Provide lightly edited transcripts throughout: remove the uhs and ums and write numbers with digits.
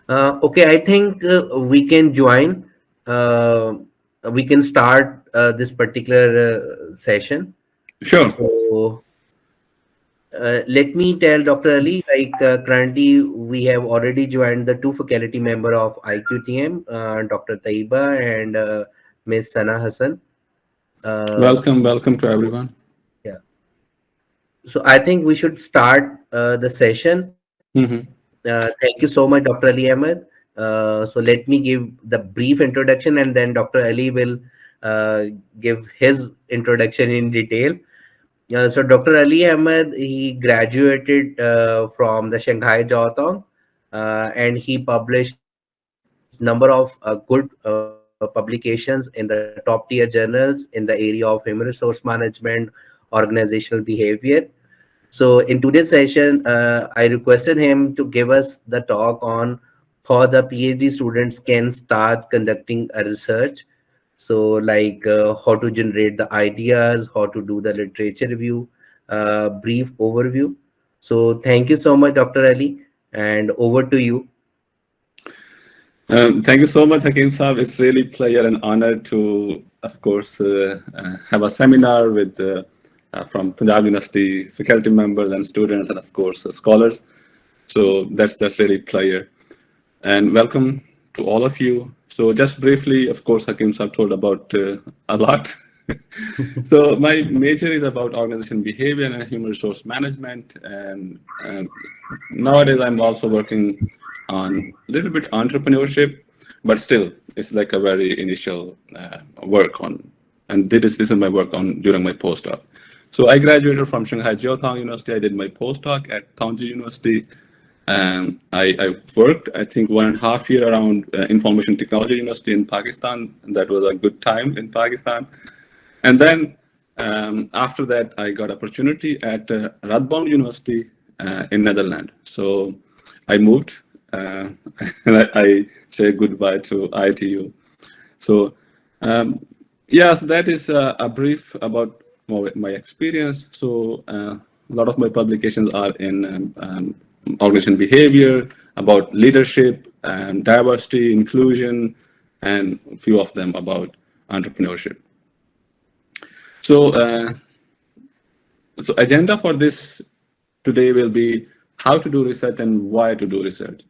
Okay, I think we can join. Uh, we can start this particular session. Sure. So let me tell Dr. Ali, like currently we have already joined the two faculty member of IQTM, Dr. Taiba and Ms. Sana Hassan. Uh, Welcome to everyone. yeah. So I think we should start the session. Hmm. Thank you so much, Dr. Ali Ahmed. So let me give the brief introduction, and then Dr. Ali will uh, give his introduction in detail. So Dr. Ali Ahmed, he graduated from the Shanghai Jiaotong, and he published number of good publications in the top tier journals in the area of human resource management, organizational behavior. So in today's session, I requested him to give us the talk on how the PhD students can start conducting a research. So like how to generate the ideas, how to do the literature review, brief overview. So thank you so much, Dr. Ali, and over to you. Thank you so much, Hakeem Saab. It's really pleasure and honor to, of course, have a seminar with from Punjab University faculty members and students, and of course, scholars. So that's really pleasure. And welcome to all of you. So just briefly, of course, Hakeem Saab told about a lot. So my major is about organization behavior and human resource management, and nowadays I'm also working on a little bit entrepreneurship, but still it's like a very initial work on, and this is my work on during my postdoc. So I graduated from Shanghai Jiaotong University. I did my postdoc at Tongji University. I worked, I think, 1.5 years around Information Technology University in Pakistan. And that was a good time in Pakistan. And then after that, I got opportunity at Radboud University in Netherlands. So I moved. And I say goodbye to ITU. So yes, that is a brief about my experience. So a lot of my publications are in organization behavior, about leadership, diversity, inclusion, and a few of them about entrepreneurship. So, so agenda for this today will be how to do research and why to do research.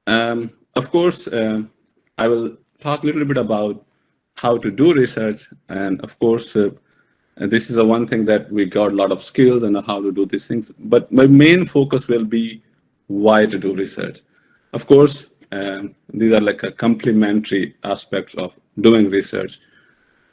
Of course, I will talk a little bit about how to do research, and of course, this is a one thing that we got a lot of skills and how to do these things. But my main focus will be why to do research. Of course, these are like a complementary aspects of doing research.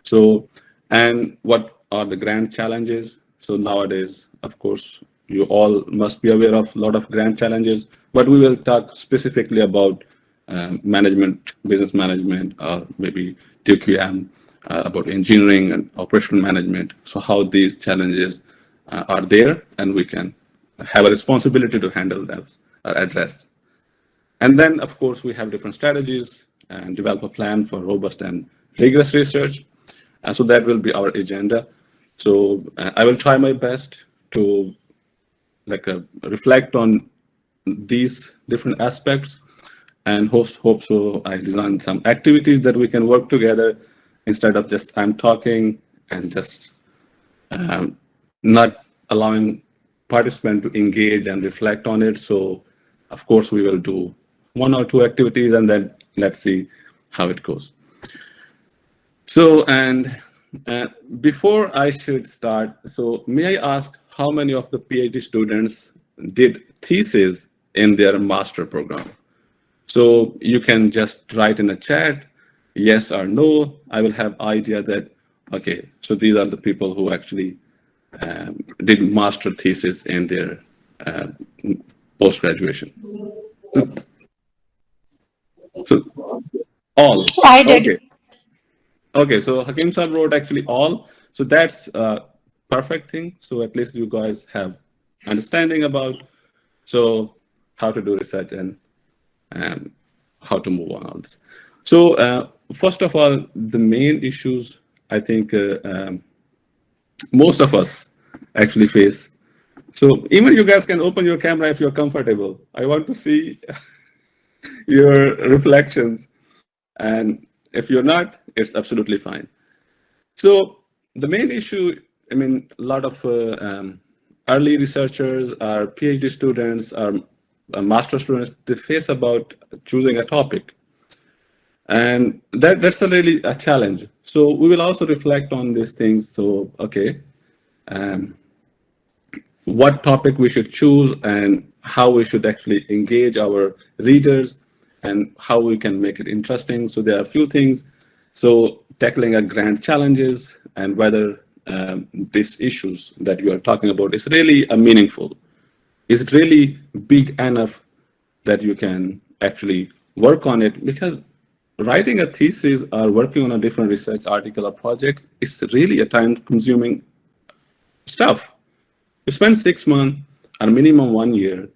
So, and what are the grand challenges? So nowadays, of course, you all must be aware of a lot of grand challenges, but we will talk specifically about management, business management, or maybe TQM, about engineering and operational management. So how these challenges are there, and we can have a responsibility to handle them or address. And then, of course, we have different strategies and develop a plan for robust and rigorous research. And so that will be our agenda. So I will try my best to reflect on these different aspects, and hope so I design some activities that we can work together instead of just I'm talking and just not allowing participant to engage and reflect on it. So of course we will do one or two activities and then let's see how it goes. So, and before I should start, so may I ask how many of the PhD students did thesis in their master program? So you can just write in a chat, yes or no. I will have idea that, okay, so these are the people who actually did master thesis in their post-graduation. So all, I did. okay. Okay, so Hakeem Saab wrote actually all. So that's a perfect thing. So at least you guys have understanding about so how to do research and how to move on all this. So first of all, the main issues I think most of us actually face. So even you guys can open your camera if you're comfortable. I want to see. your reflections. And if you're not, it's absolutely fine. So the main issue, I mean, a lot of early researchers, our PhD students, our master students, they face about choosing a topic. And that's a really a challenge. So we will also reflect on these things. So, okay, um, what topic we should choose and how we should actually engage our readers and how we can make it interesting. So there are a few things. So tackling a grand challenges and whether these issues that you are talking about is really meaningful. Is it really big enough that you can actually work on it? Because writing a thesis or working on a different research article or projects is really a time consuming stuff. You spend 6 months or minimum 1 year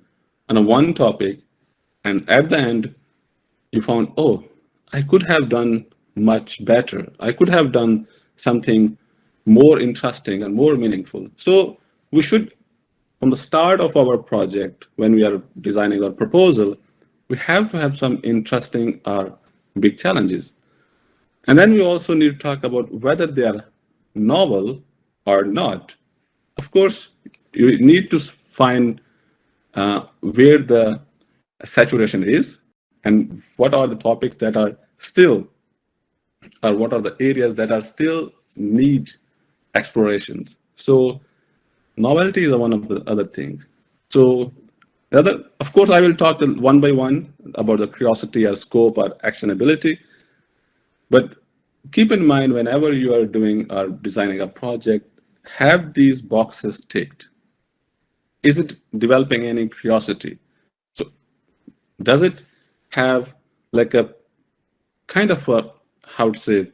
on a one topic, and at the end, you found, oh, I could have done much better. I could have done something more interesting and more meaningful. So we should, from the start of our project, when we are designing our proposal, we have to have some interesting or big challenges. And then we also need to talk about whether they are novel or not. Of course, you need to find where the saturation is and what are the topics that are still, or what are the areas that are still need explorations. So novelty is one of the other things. So the other, of course, I will talk one by one about the curiosity or scope or actionability. But keep in mind, whenever you are doing or designing a project, have these boxes ticked. Is it developing any curiosity? So does it have like a kind of a, how to say,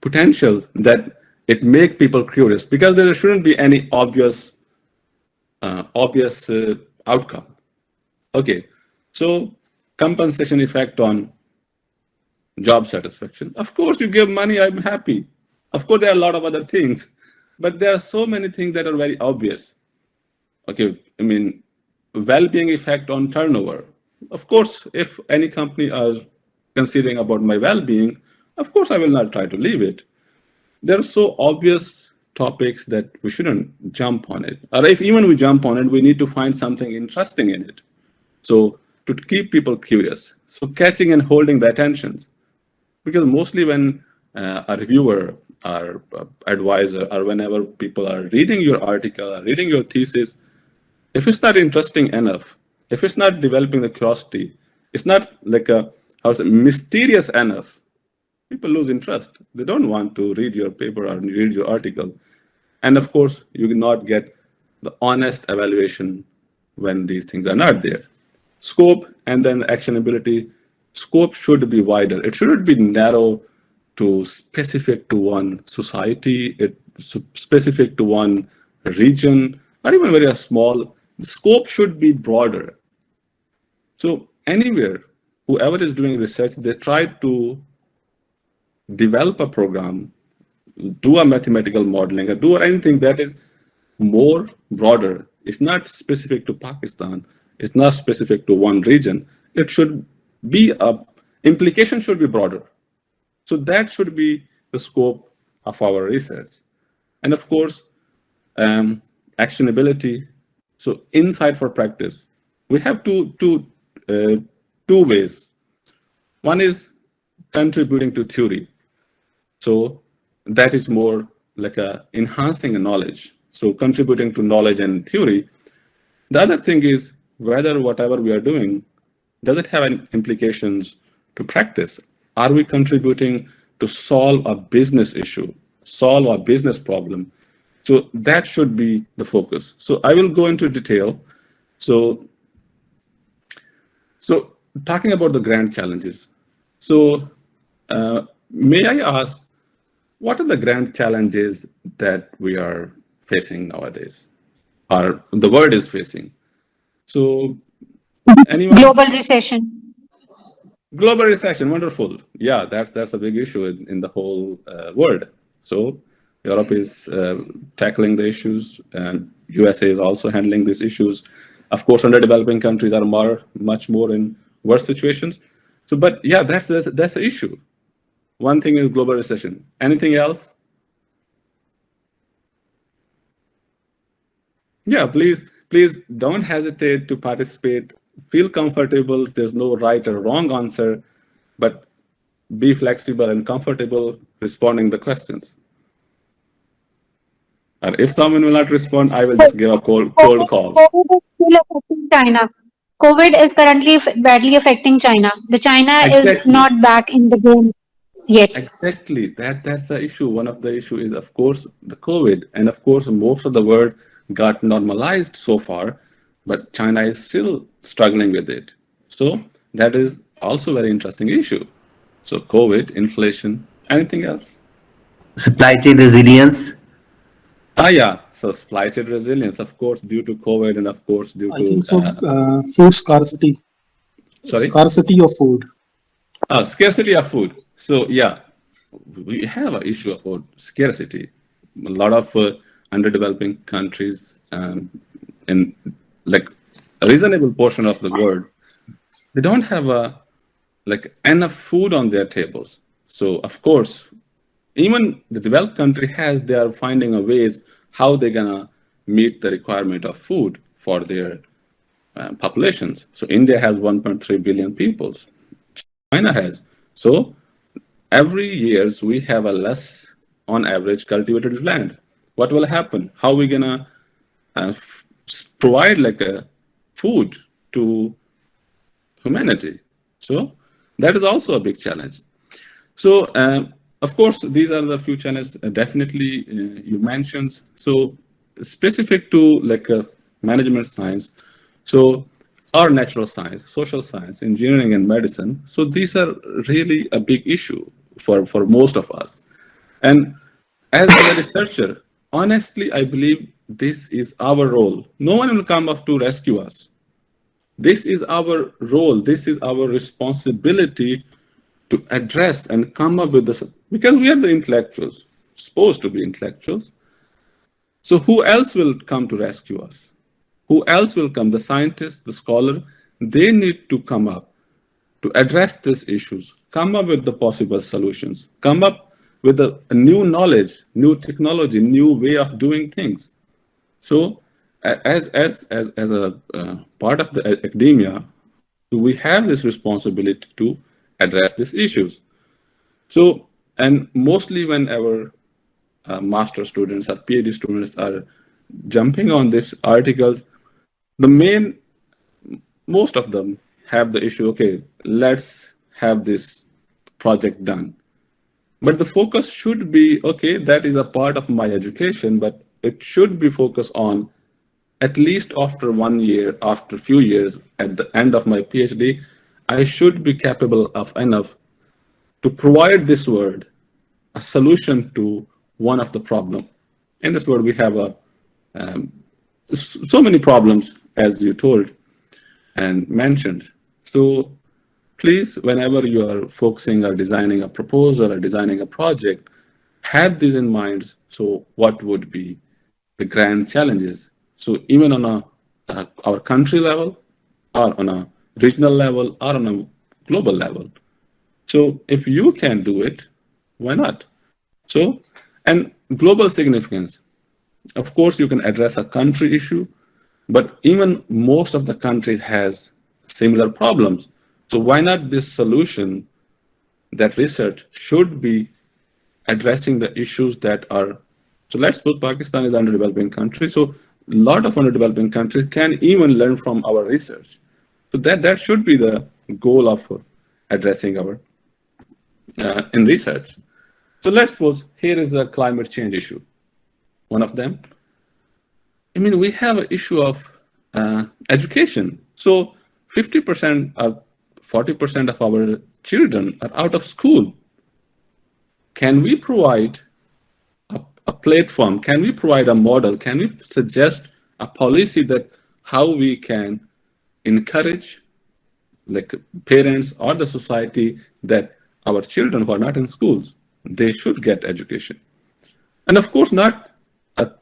potential that it make people curious? Because there shouldn't be any obvious outcome. Okay, so compensation effect on job satisfaction. Of course, you give money, I'm happy. Of course, there are a lot of other things, but there are so many things that are very obvious. Okay, I mean, well-being effect on turnover. Of course, if any company are considering about my well-being, of course, I will not try to leave it. There are so obvious topics that we shouldn't jump on it. Or if even we jump on it, we need to find something interesting in it. So to keep people curious. So catching and holding the attention. Because mostly when a reviewer or advisor or whenever people are reading your article or reading your thesis, if it's not interesting enough, if it's not developing the curiosity, it's not like a, how to say, mysterious enough, people lose interest. They don't want to read your paper or read your article. And of course, you will not get the honest evaluation when these things are not there. Scope and then actionability. Scope should be wider. It shouldn't be narrow to specific to one society, specific to one region, or even very small. The scope should be broader. So anywhere, whoever is doing research, they try to develop a program, do a mathematical modeling, or do anything that is more broader. It's not specific to Pakistan. It's not specific to one region. It should be implication should be broader. So that should be the scope of our research. And of course, actionability. So insight for practice. We have two ways. One is contributing to theory. So that is more like enhancing knowledge. So contributing to knowledge and theory. The other thing is whether whatever we are doing, does it have any implications to practice? Are we contributing to solve a business issue, solve a business problem? So that should be the focus. So I will go into detail. So talking about the grand challenges. So may I ask, what are the grand challenges that we are facing nowadays, or the world is facing? So anyone? Global recession. Global recession, wonderful. Yeah, that's a big issue in the whole world. So Europe is tackling the issues, and USA is also handling these issues. Of course, underdeveloping countries are much more in worse situations. So, but yeah, that's the issue. One thing is global recession. Anything else? Yeah, please don't hesitate to participate. Feel comfortable. There's no right or wrong answer, but be flexible and comfortable responding the questions. And if someone will not respond, I will just give a cold call. COVID is still affecting China. COVID is currently badly affecting China. The China is Exactly. not back in the game yet. Exactly. That's the issue. One of the issue is, of course, the COVID, and of course, most of the world got normalized so far, but China is still struggling with it. So that is also a very interesting issue. So COVID, inflation, anything else? Supply chain resilience. Ah, yeah. So supply chain resilience, of course, due to COVID, and of course, due I think to so. Food scarcity, sorry, scarcity of food. scarcity of food. So yeah, we have an issue of scarcity. A lot of underdeveloping countries, in like a reasonable portion of the world, they don't have like enough food on their tables. So of course, even the developed country they are finding a ways how they're gonna meet the requirement of food for their populations. So India has 1.3 billion peoples. China has. So every years we have a less on average cultivated land. What will happen? How we gonna provide like a food to humanity? So that is also a big challenge. So of course these are the few challenges definitely you mentioned. So specific to like management science, so or natural science, social science, engineering, and medicine. So these are really a big issue for most of us. And as a researcher, honestly, I believe this is our role. No one will come up to rescue us. This is our role. This is our responsibility to address and come up with this, because we are the intellectuals, supposed to be intellectuals. So who else will come to rescue us? Who else will come? The scientist, the scholar, they need to come up to address these issues, come up with the possible solutions, come up with a new knowledge, new technology, new way of doing things. So as a part of the academia, we have this responsibility to address these issues. So, and mostly when our master students or PhD students are jumping on these articles, most of them have the issue, okay, let's have this project done. But the focus should be, okay, that is a part of my education, but it should be focused on at least after 1 year, after a few years, at the end of my PhD, I should be capable of enough to provide this world a solution to one of the problem. In this world, we have so many problems, as you told and mentioned. So please, whenever you are focusing or designing a proposal or designing a project, have this in mind. So what would be the grand challenges? So even on our country level, or on a regional level, or on a global level. So if you can do it, why not? So, and global significance. Of course, you can address a country issue, but even most of the countries has similar problems. So why not this solution, that research should be addressing the issues that are, so let's suppose Pakistan is an underdeveloping country. So a lot of underdeveloping countries can even learn from our research. So that should be the goal of addressing our in research. So let's suppose here is a climate change issue. One of them. I mean, we have an issue of education. So 50% or 40% of our children are out of school. Can we provide a platform? Can we provide a model? Can we suggest a policy that how we can encourage like parents or the society that our children who are not in schools, they should get education? And of course, not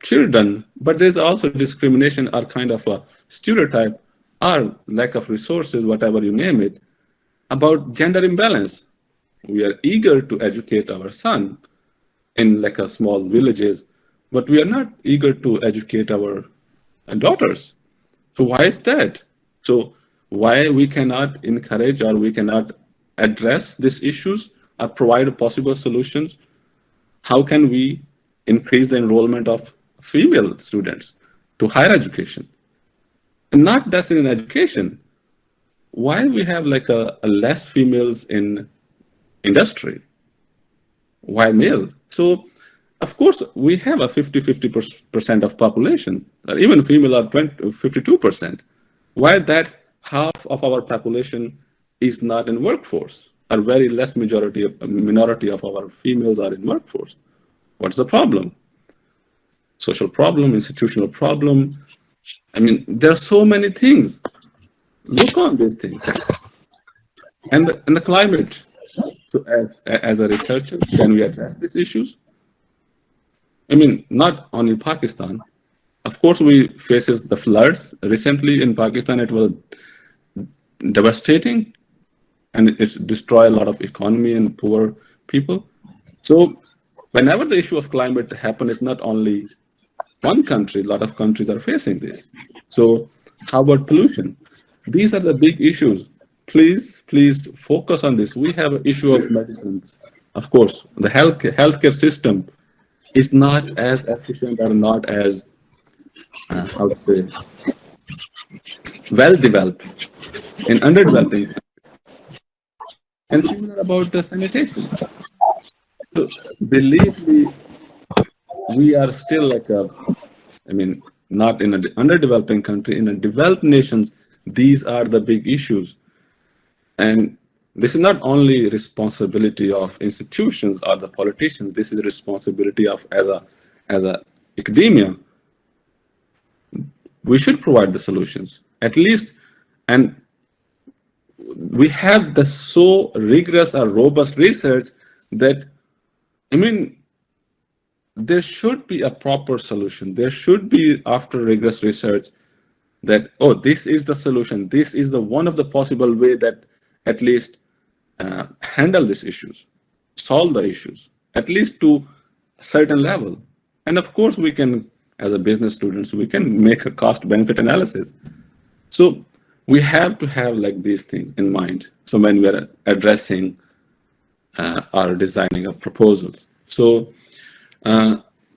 children, but there's also discrimination or kind of a stereotype or lack of resources, whatever you name it. about gender imbalance. We are eager to educate our son in like a small villages, but we are not eager to educate our daughters. So why is that? So why we cannot encourage or we cannot address these issues or provide possible solutions? How can we increase the enrollment of female students to higher education? And not just in education. Why we have like a less females in industry? Why male? So of course we have a 50% of population, or even female are 52%. Why that half of our population is not in workforce? A very less minority of our females are in workforce. What's the problem? Social problem, institutional problem. I mean, there are so many things. Look on these things. And the climate. So as a researcher, can we address these issues? I mean, not only Pakistan. Of course, we faces the floods. Recently in Pakistan, it was devastating, and it destroyed a lot of economy and poor people. So whenever the issue of climate happens, it's not only one country, a lot of countries are facing this. So how about pollution? These are the big issues. Please focus on this. We have an issue of medicines. Of course, the healthcare system is not as efficient or not as, how to say, well developed in underdeveloping countries. And similar about the sanitation. So believe me, we are still like not in an underdeveloping country, in a developed nations, these are the big issues. And this is not only responsibility of institutions or the politicians, this is responsibility of as a academia. We should provide the solutions, at least, and we have the so rigorous or robust research that, I mean, there should be a proper solution. There should be, after rigorous research, that, oh, this is the solution. This is the one of the possible way that at least handle these issues, solve the issues, at least to a certain level. And of course, we can, as a business students, we can make a cost-benefit analysis. So we have to have like these things in mind. So when we are addressing or designing a proposals. So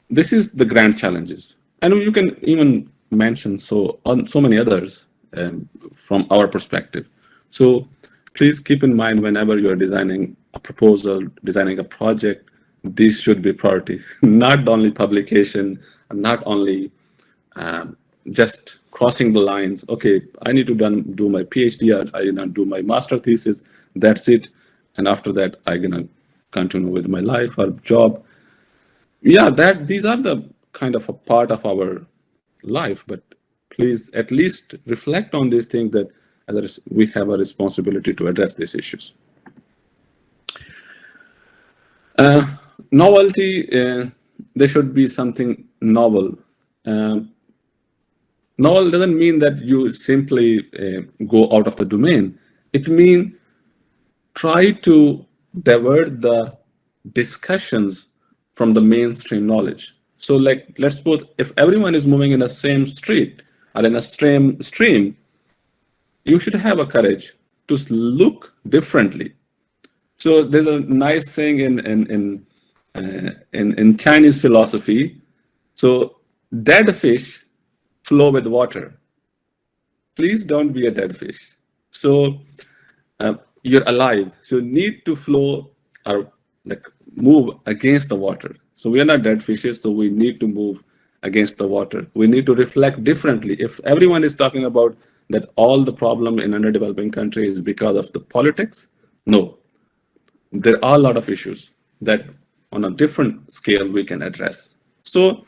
this is the grand challenges. And you can even mention so many others from our perspective. So please keep in mind whenever you are designing a proposal, designing a project, this should be priority, not only publication, not only just crossing the lines. Okay, I need to do my PhD, or I gonna do my master thesis, that's it. And after that, I'm gonna continue with my life or job. Yeah, these are the kind of a part of our life, but please at least reflect on these things, that we have a responsibility to address these issues. Novelty, there should be something novel. Novel doesn't mean that you simply go out of the domain. It means try to divert the discussions from the mainstream knowledge. So like, let's suppose if everyone is moving in the same street or in a same stream, you should have a courage to look differently. So there's a nice saying in Chinese philosophy. So dead fish flow with water. Please don't be a dead fish. So you're alive. So you need to flow or like move against the water. So we are not dead fishes, so we need to move against the water. We need to reflect differently. If everyone is talking about that all the problem in underdeveloping countries is because of the politics, no. There are a lot of issues that on a different scale we can address. So,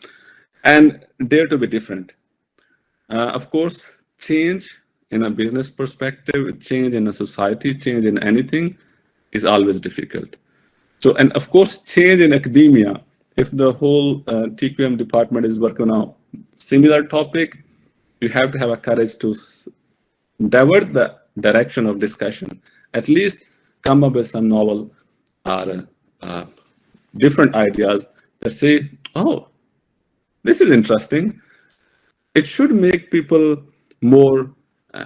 and dare to be different. Of course, change in a business perspective, change in a society, change in anything is always difficult. So, and of course, change in academia. If the whole TQM department is working on a similar topic, you have to have a courage to divert the direction of discussion at least come up with some novel or different ideas that say, oh, this is interesting. It should make people more,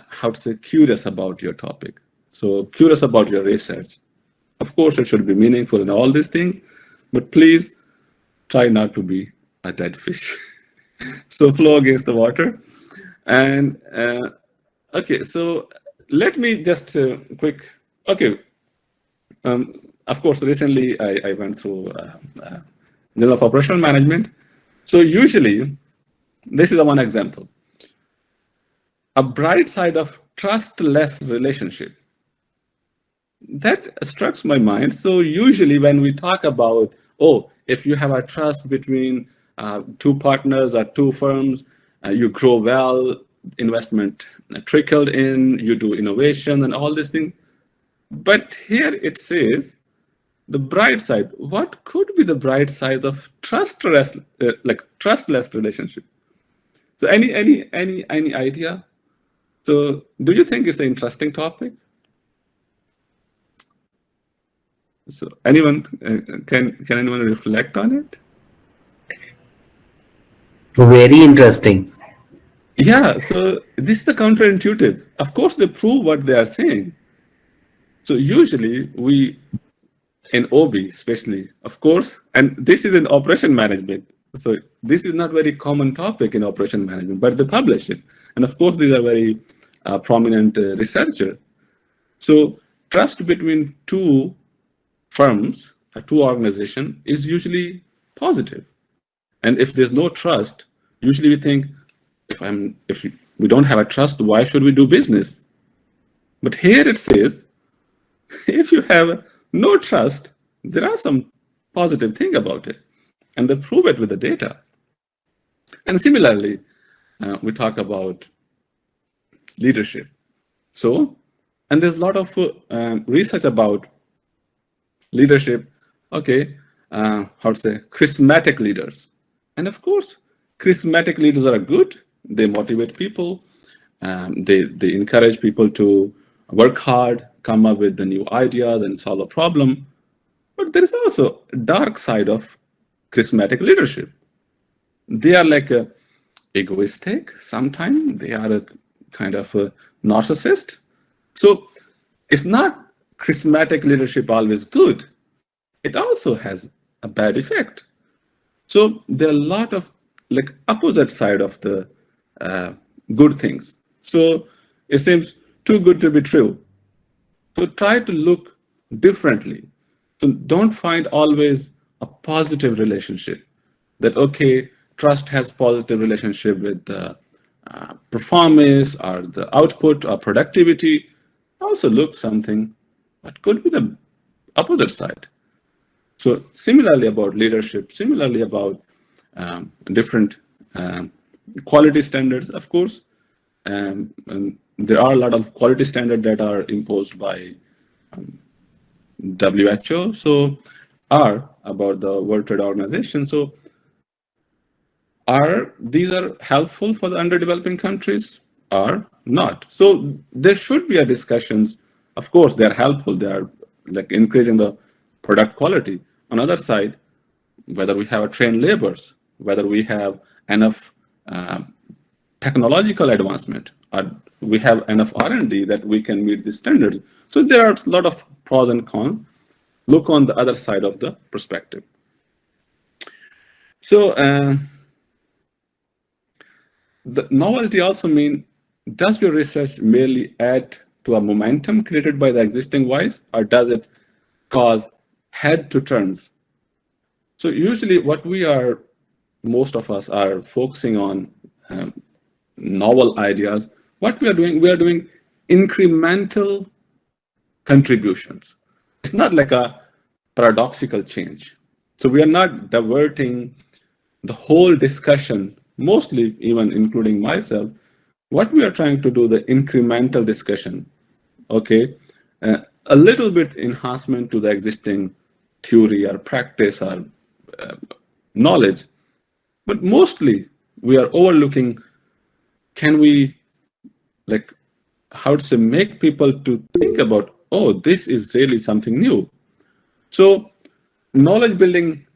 how to say, curious about your topic. So curious about your research. Of course, it should be meaningful in all these things, but please try not to be a dead fish. So flow against the water. And okay, so let me just quick, okay. Of course, recently I went through Journal of Operational Management. So usually, this is one example. A bright side of trustless relationship. That struck my mind. So usually when we talk about, oh, if you have a trust between two partners or two firms, you grow well, investment trickled in, you do innovation and all these things. But here it says, the bright side. What could be the bright side of trustless relationship? So any idea? So do you think it's an interesting topic? So anyone can anyone reflect on it? Very interesting. Yeah. So this is the counterintuitive. Of course, they prove what they are saying. So usually we, in OB especially, of course, and this is in operation management. So this is not very common topic in operation management, but they publish it. And of course, these are very prominent researcher. So trust between two firms, two organizations, is usually positive. And if there's no trust, usually we think, if we don't have a trust, why should we do business? But here it says, if you have no trust, there are some positive thing about it, and they prove it with the data. And similarly, we talk about leadership. So, and there's a lot of research about leadership. Okay, how to say, charismatic leaders. And of course, charismatic leaders are good. They motivate people. They encourage people to work hard, come up with the new ideas and solve a problem. But there is also a dark side of charismatic leadership. They are like egoistic. Sometimes they are a kind of a narcissist. So it's not charismatic leadership always good. It also has a bad effect. So there are a lot of like opposite side of the good things. So it seems too good to be true. So try to look differently. So don't find always a positive relationship. That okay, trust has positive relationship with the performance or the output or productivity. Also look something that could be the opposite side. So similarly about leadership, similarly about different quality standards, of course. And there are a lot of quality standards that are imposed by WHO, so are about the World Trade Organization. So these are helpful for the underdeveloping countries or not? So there should be a discussions. Of course, they're helpful. They are like increasing the product quality. On the other side, whether we have trained laborers, whether we have enough technological advancement, or we have enough R&D that we can meet the standards. So there are a lot of pros and cons. Look on the other side of the perspective. So the novelty also means, does your research merely add to a momentum created by the existing voice, or does it cause head to turns? So usually what most of us are focusing on novel ideas. What we are doing incremental contributions. It's not like a paradoxical change. So we are not diverting the whole discussion, mostly even including myself. What we are trying to do, the incremental discussion, okay, a little bit enhancement to the existing theory or practice or knowledge, but mostly we are overlooking, can we, like, how to say, make people to think about, oh, this is really something new. So knowledge building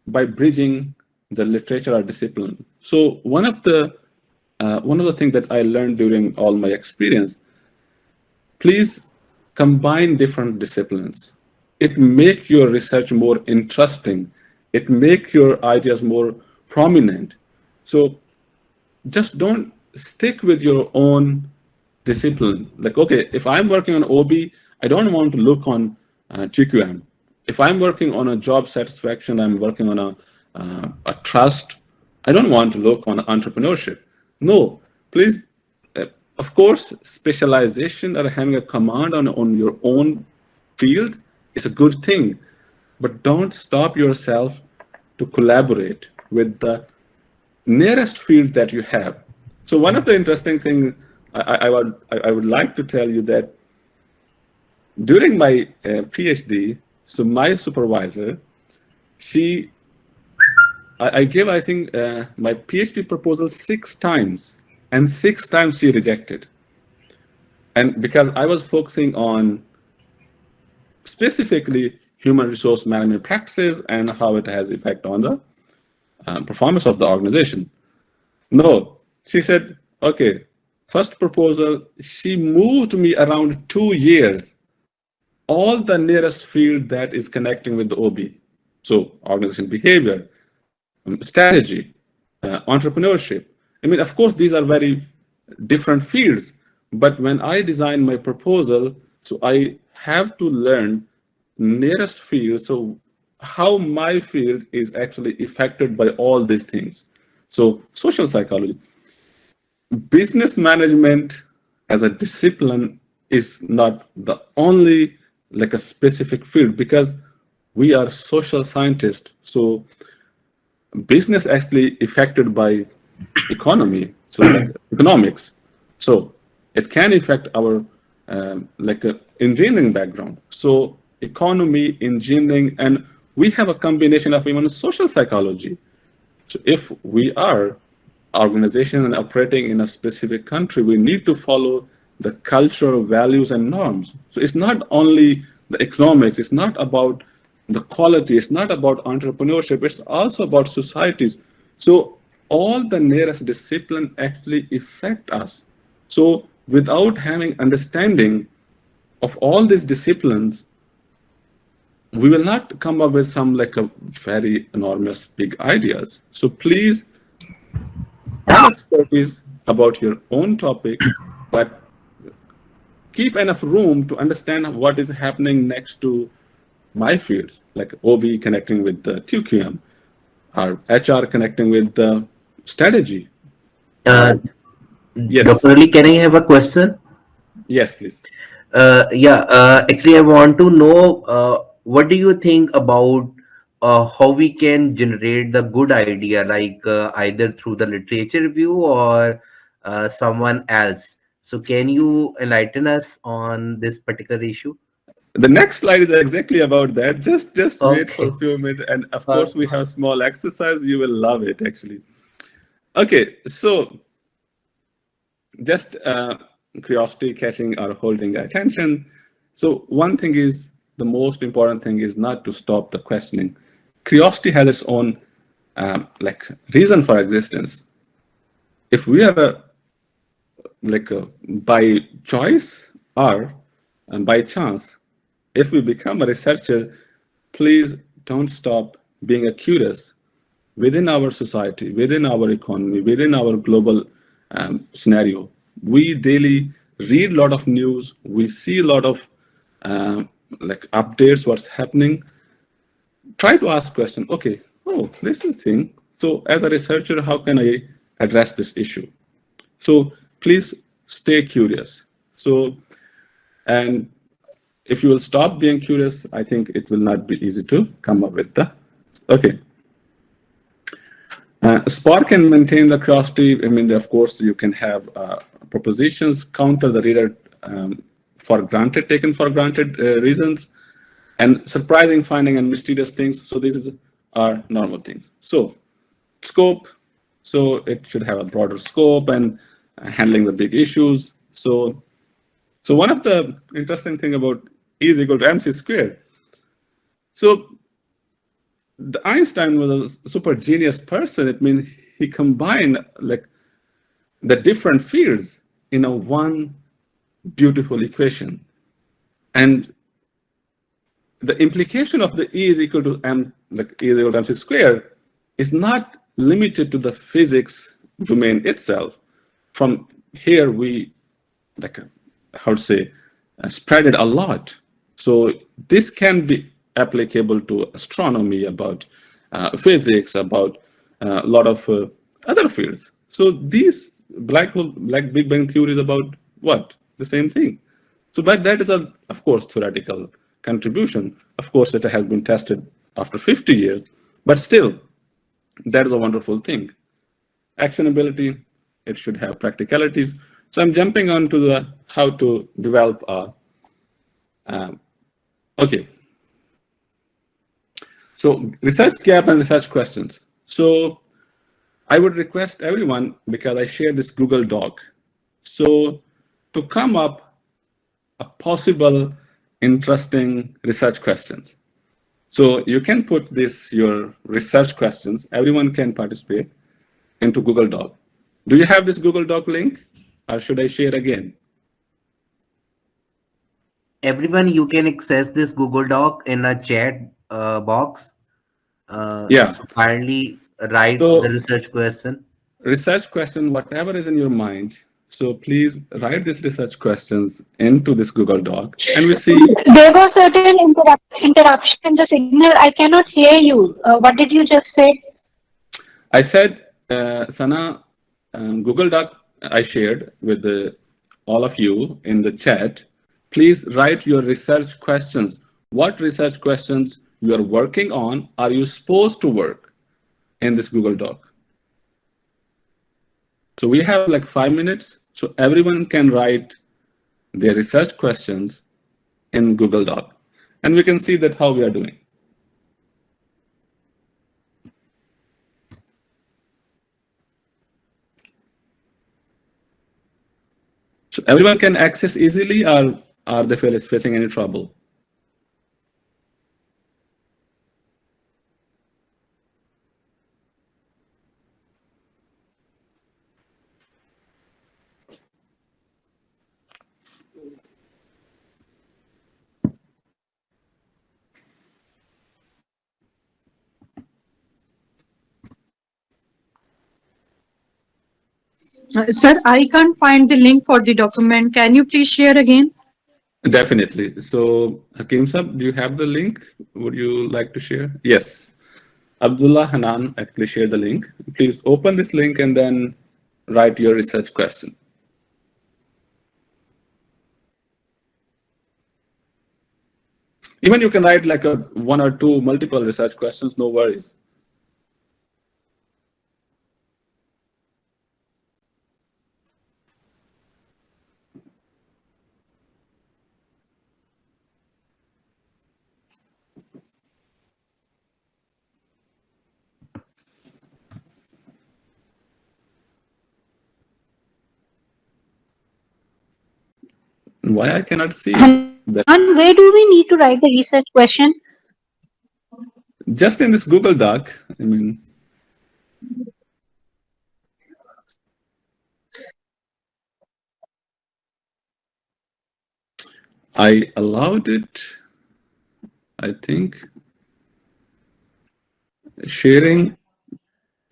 by bridging the literature or discipline. So one of the things that I learned during all my experience, please combine different disciplines. It makes your research more interesting. It makes your ideas more prominent. So just don't stick with your own discipline. Like, okay, if I'm working on OB, I don't want to look on TQM. If I'm working on a job satisfaction, I'm working on a trust, I don't want to look on entrepreneurship. No, please, of course, specialization or having a command on your own field is a good thing, but don't stop yourself to collaborate with the nearest field that you have. So one of the interesting things I would like to tell you that during my PhD, so my supervisor, I gave, I think, my PhD proposal 6 times, and 6 times she rejected. And because I was focusing on specifically human resource management practices and how it has effect on the performance of the organization. No, she said, okay, first proposal, she moved me around 2 years, all the nearest field that is connecting with the OB. So organization behavior, strategy, entrepreneurship. I mean, of course, these are very different fields, but when I design my proposal, so I have to learn nearest field, so how my field is actually affected by all these things. So social psychology, business management as a discipline is not the only like a specific field, because we are social scientists. So business actually affected by economy, so like economics. So it can affect our like a engineering background. So economy, engineering, and we have a combination of even social psychology. So if we are organization and operating in a specific country, we need to follow the cultural values and norms. So it's not only the economics, it's not about the quality, it's not about entrepreneurship, it's also about societies. So all the nearest discipline actually affect us. So without having understanding of all these disciplines, we will not come up with some like a very enormous big ideas. So please, have expertise about your own topic, but keep enough room to understand what is happening next to my fields, like OB connecting with the TQM, or HR connecting with the strategy. Yes. Dr. Ali, can I have a question? Yes, please. Actually, I want to know what do you think about how we can generate the good idea, like either through the literature review or someone else. So, can you enlighten us on this particular issue? The next slide is exactly about that. Just wait for Okay. a few minutes, and of course we have small exercise. You will love it, actually. Okay, so just curiosity catching or holding attention. So one thing is, the most important thing is not to stop the questioning. Curiosity has its own like reason for existence. If we are by choice or by chance, if we become a researcher, please don't stop being a curious within our society, within our economy, within our global scenario. We daily read a lot of news. We see a lot of like updates, what's happening. Try to ask questions. Okay, oh, this is thing. So as a researcher, how can I address this issue? So please stay curious. So, and if you will stop being curious, I think it will not be easy to come up with the, okay. Spark can maintain the curiosity. I mean, of course, you can have propositions counter the reader for granted, taken for granted reasons, and surprising finding and mysterious things. So these are normal things. So scope, so it should have a broader scope and handling the big issues. So one of the interesting thing about E is equal to mc squared. So the Einstein was a super genius person. It means he combined like the different fields in a one beautiful equation. And the implication of the E is equal to m, like E is equal to mc squared, is not limited to the physics domain itself. From here, we like how to say spread it a lot. So this can be applicable to astronomy, about physics, about a lot of other fields. So these black hole, like Big Bang theory is about what? The same thing. So, but that is a, of course, theoretical contribution. Of course, it has been tested after 50 years, but still, that is a wonderful thing. Actionability, it should have practicalities. So I'm jumping on to the how to develop a, okay. So research gap and research questions. So I would request everyone, because I share this Google Doc, so to come up a possible interesting research questions. So you can put this, your research questions, everyone can participate into Google Doc. Do you have this Google Doc link, or should I share again? Everyone, you can access this Google Doc in a chat box. Yeah. So kindly write the So research question. research question, whatever is in your mind. So please write these research questions into this Google Doc, and we see. There was certain interruption in the signal. I cannot hear you. What did you just say? I said, Sana, Google Doc I shared with all of you in the chat. Please write your research questions. What research questions you are working on? Are you supposed to work in this Google Doc? So we have like 5 minutes. So everyone can write their research questions in Google Doc. And we can see that how we are doing. So everyone can access easily, or are they facing any trouble? Sir, I can't find the link for the document. Can you please share again? Definitely. So, Hakeem Sab, do you have the link? Would you like to share? Yes. Abdullah Hanan actually shared the link. Please open this link and then write your research question. Even you can write like a one or two multiple research questions, no worries. Why I cannot see that? And where do we need to write the research question? Just in this Google Doc, I mean, I allowed it, I think. Sharing,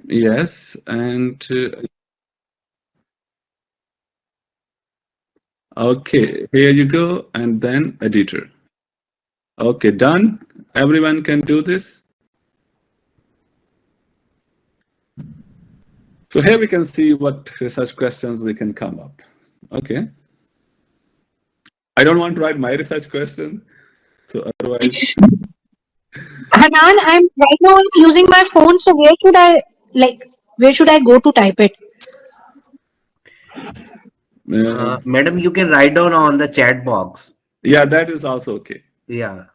yes, and okay, here you go, and then editor. Okay, done. Everyone can do this. So here we can see what research questions we can come up. Okay. I don't want to write my research question, so otherwise. Hanan, right now I'm using my phone, so where should I go to type it? Madam, you can write down on the chat box. Yeah, that is also okay. Yeah.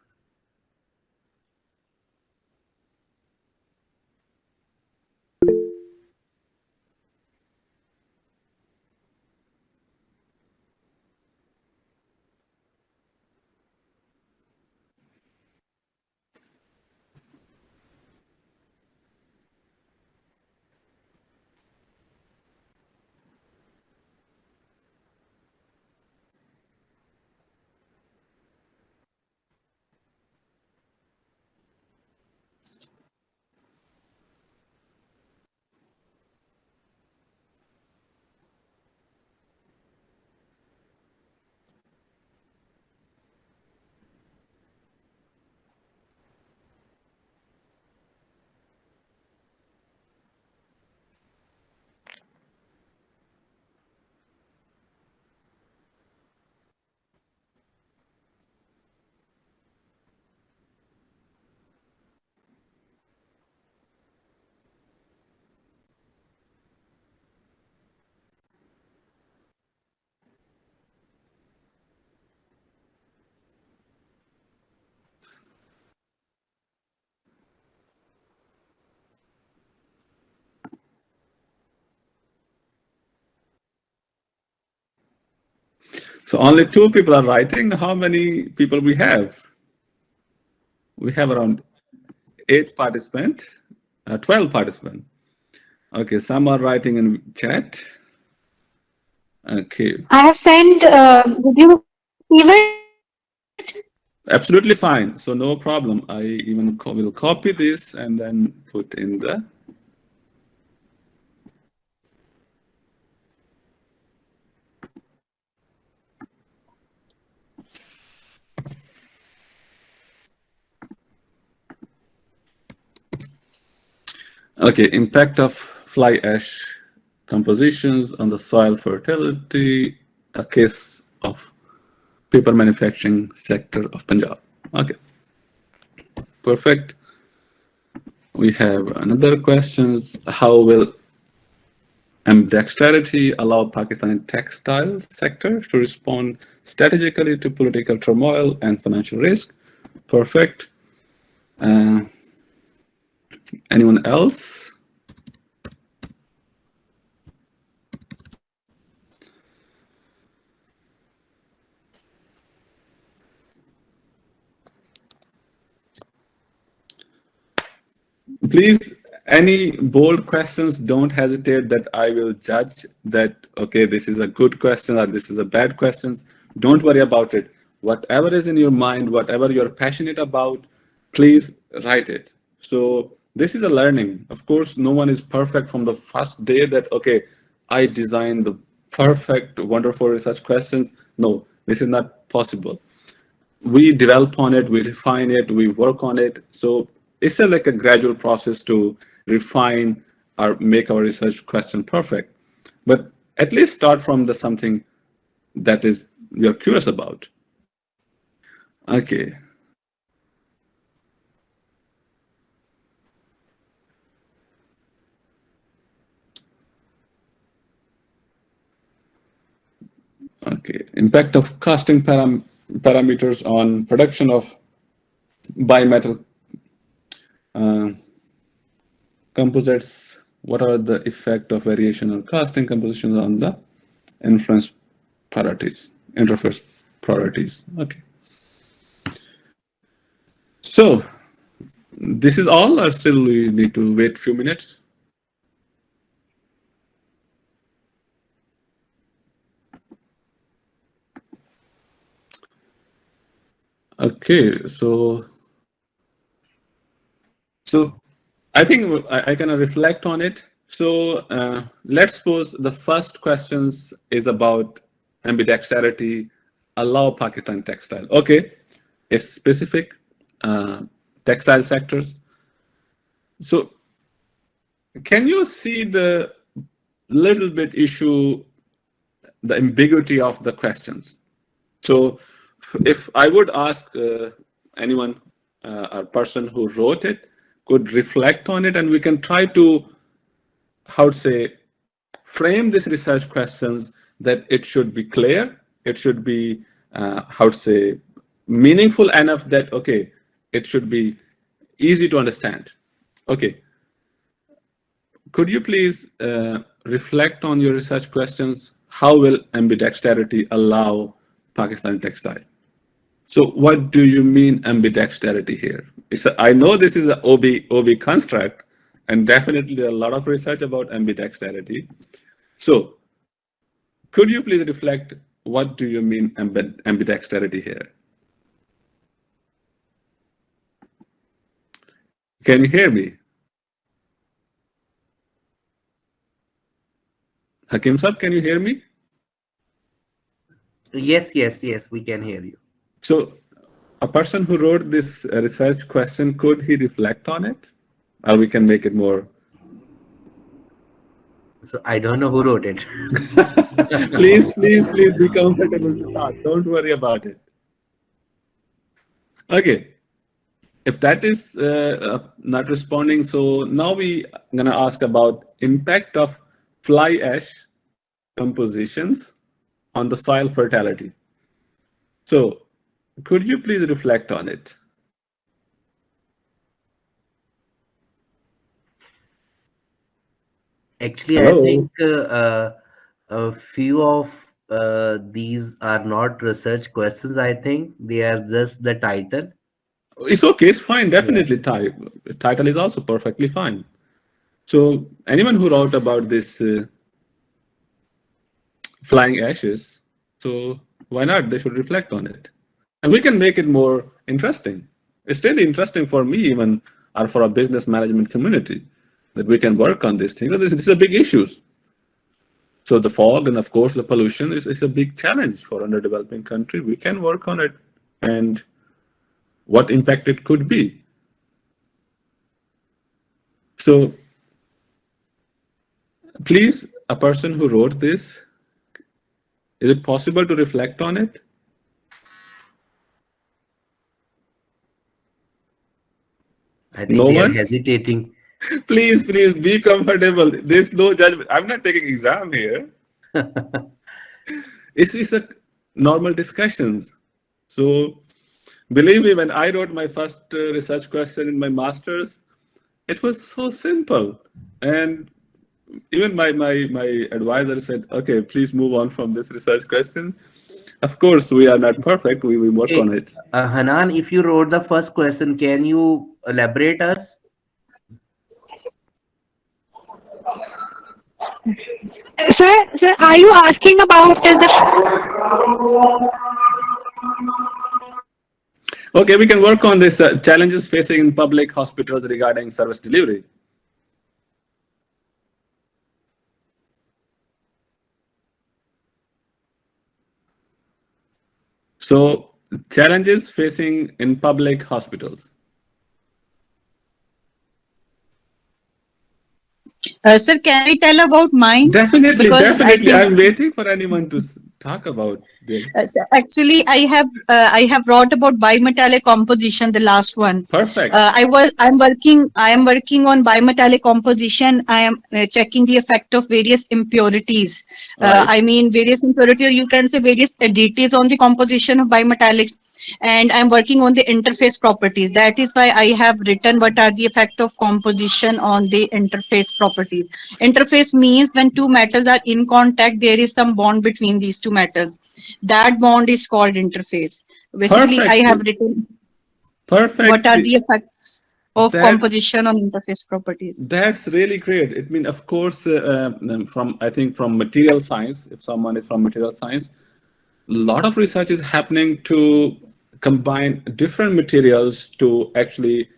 So only 2 people are writing. How many people we have? We have around 8 participants, 12 participants. Okay, some are writing in chat. Okay. I have sent. Did you receive it? Absolutely fine. So no problem. I even will copy this and then put in the. Okay, impact of fly ash compositions on the soil fertility, a case of paper manufacturing sector of Punjab. Okay, perfect. We have another questions. How will ambidexterity allow Pakistani textile sector to respond strategically to political turmoil and financial risk? Perfect. Anyone else? Please, any bold questions, don't hesitate that I will judge that, okay, this is a good question or this is a bad question. Don't worry about it. Whatever is in your mind, whatever you're passionate about, please write it. So this is a learning. Of course, no one is perfect from the first day that, okay, I designed the perfect, wonderful research questions. No, this is not possible. We develop on it, we refine it, we work on it. So it's like a gradual process to refine or make our research question perfect. But at least start from the something that is you're curious about. Okay. Okay. Impact of casting parameters on production of bimetal composites. What are the effect of variation on casting compositions on the inference priorities, interface priorities? Okay. So this is all, or still we need to wait a few minutes? Okay, so I think I can reflect on it. So let's suppose the first questions is about ambidexterity, allow Pakistan textile. Okay, it's specific textile sectors. So can you see the little bit issue, the ambiguity of the questions? So if I would ask anyone, a person who wrote it, could reflect on it, and we can try to, how to say, frame these research questions that it should be clear, it should be, how to say, meaningful enough that, okay, it should be easy to understand. Okay. Could you please reflect on your research questions? How will ambidexterity allow Pakistan textile? So what do you mean ambidexterity here? I know this is an OB construct, and definitely there are a lot of research about ambidexterity. So could you please reflect, what do you mean ambidexterity here? Can you hear me? Hakeem Sab, can you hear me? Yes, yes, yes, we can hear you. So a person who wrote this research question, could he reflect on it? Or we can make it more. So I don't know who wrote it. Please be comfortable to talk. Don't worry about it. Okay. If that is not responding, so now we are going to ask about impact of fly ash compositions on the soil fertility. So could you please reflect on it? Actually, Hello? I think a few of these are not research questions. I think they are just the title. It's okay, it's fine, Yeah. definitely. Title is also perfectly fine. So anyone who wrote about this flying ashes, so why not? They should reflect on it. And we can make it more interesting. It's really interesting for me, even, or for a business management community, that we can work on these things. This is a big issue. So the fog and of course the pollution is a big challenge for underdeveloping country. We can work on it and what impact it could be. So please, a person who wrote this, is it possible to reflect on it? I think No they are one? hesitating. Please be comfortable. There's no judgment. I'm not taking exam here. It's a normal discussions. So believe me, when I wrote my first research question in my master's, it was so simple. And even my advisor said, okay, please move on from this research question. Of course, we are not perfect. We work Okay, on it. Hanan, if you wrote the first question, can you elaborate us? Sir, are you asking about the? Okay, we can work on this challenges facing in public hospitals regarding service delivery. So challenges facing in public hospitals. Sir, can I tell about mine? Definitely, Because I definitely. think I'm waiting for anyone to talk about this. actually I have wrote about bimetallic composition, the last one. Perfect. I am working on bimetallic composition. I am checking the effect of various impurities. Right. I mean various impurities, or you can say various additives on the composition of bimetallics. And I'm working on the interface properties. That is why I have written what are the effect of composition on the interface properties. Interface means when two metals are in contact, there is some bond between these two metals. That bond is called interface. Basically, I have Perfectly. written Perfectly. what are the effects of That's- composition on interface properties. That's really great. It means, of course, from material science, if someone is from material science, a lot of research is happening to combine different materials to actually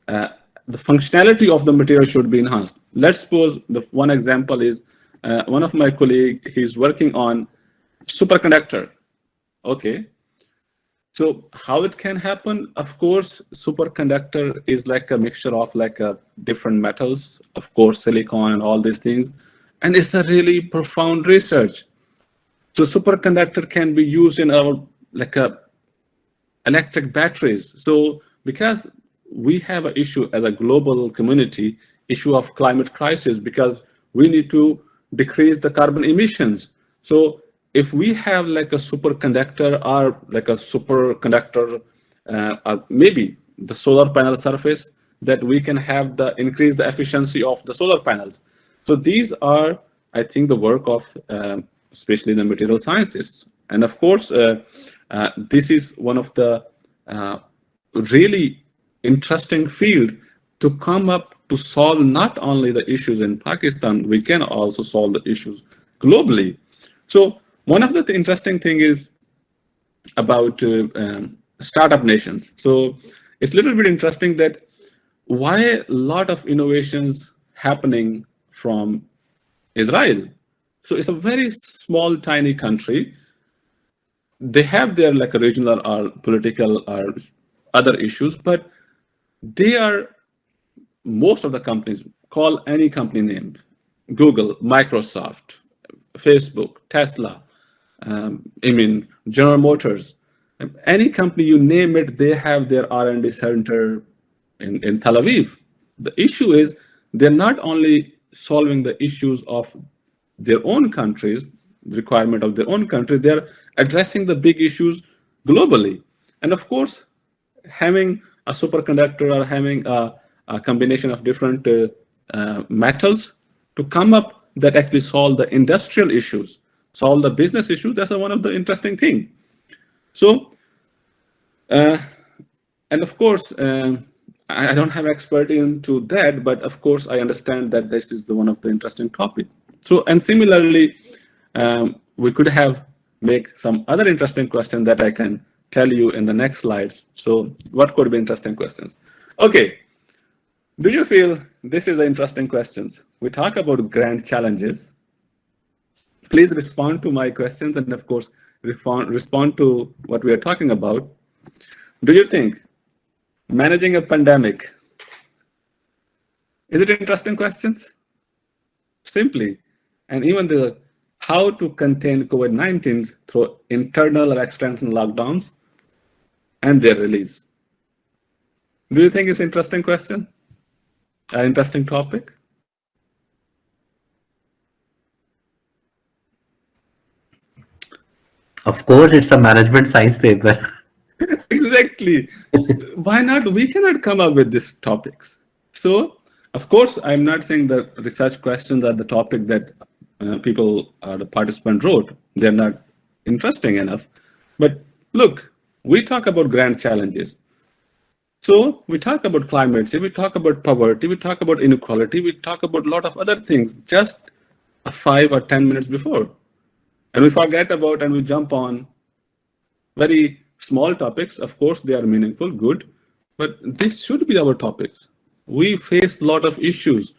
the functionality of the material should be enhanced. Let's suppose the one example is one of my colleagues, he's working on superconductor. Okay. So how it can happen? Of course, superconductor is like a mixture of like different metals, of course, silicon and all these things. And it's a really profound research. So superconductor can be used in our electric batteries. So because we have an issue as a global community, issue of climate crisis, because we need to decrease the carbon emissions. So if we have like a superconductor or like a superconductor, or maybe the solar panel surface, that we can have the increase the efficiency of the solar panels. So these are, I think, the work of especially the material scientists. And of course, this is one of the really interesting field to come up to solve not only the issues in Pakistan, we can also solve the issues globally. So one of the interesting thing is about startup nations. So it's a little bit interesting that why a lot of innovations happening from Israel. So it's a very small, tiny country. They have their like a regional or political or other issues, but they are, most of the companies, call any company name, Google, Microsoft, Facebook, Tesla, General Motors, any company you name it, they have their R&D center in Tel Aviv. The issue is they're not only solving the issues of their own countries, requirement of their own country, they're addressing the big issues globally. And of course, having a superconductor or having a combination of different metals to come up that actually solve the industrial issues. solve the business issues, that's one of the interesting thing. So, and of course, I don't have expertise into that, but of course, I understand that this is one of the interesting topic. So, and similarly, we could have make some other interesting questions that I can tell you in the next slides. So, what could be interesting questions? Okay, do you feel this is the interesting questions? We talk about grand challenges. Please respond to my questions and of course, respond to what we are talking about. Do you think managing a pandemic, is it interesting questions? Simply, and even the how to contain COVID-19 through internal or external lockdowns and their release. Do you think it's an interesting question? An interesting topic? Of course, it's a management science paper. Exactly. Why not? We cannot come up with these topics. So, of course, I'm not saying that research questions are the topic that people or the participant wrote. They're not interesting enough. But look, we talk about grand challenges. So we talk about climate change, we talk about poverty, we talk about inequality, we talk about a lot of other things just 5 or 10 minutes before. And we forget about and we jump on very small topics. Of course, they are meaningful, good, but this should be our topics. We face a lot of issues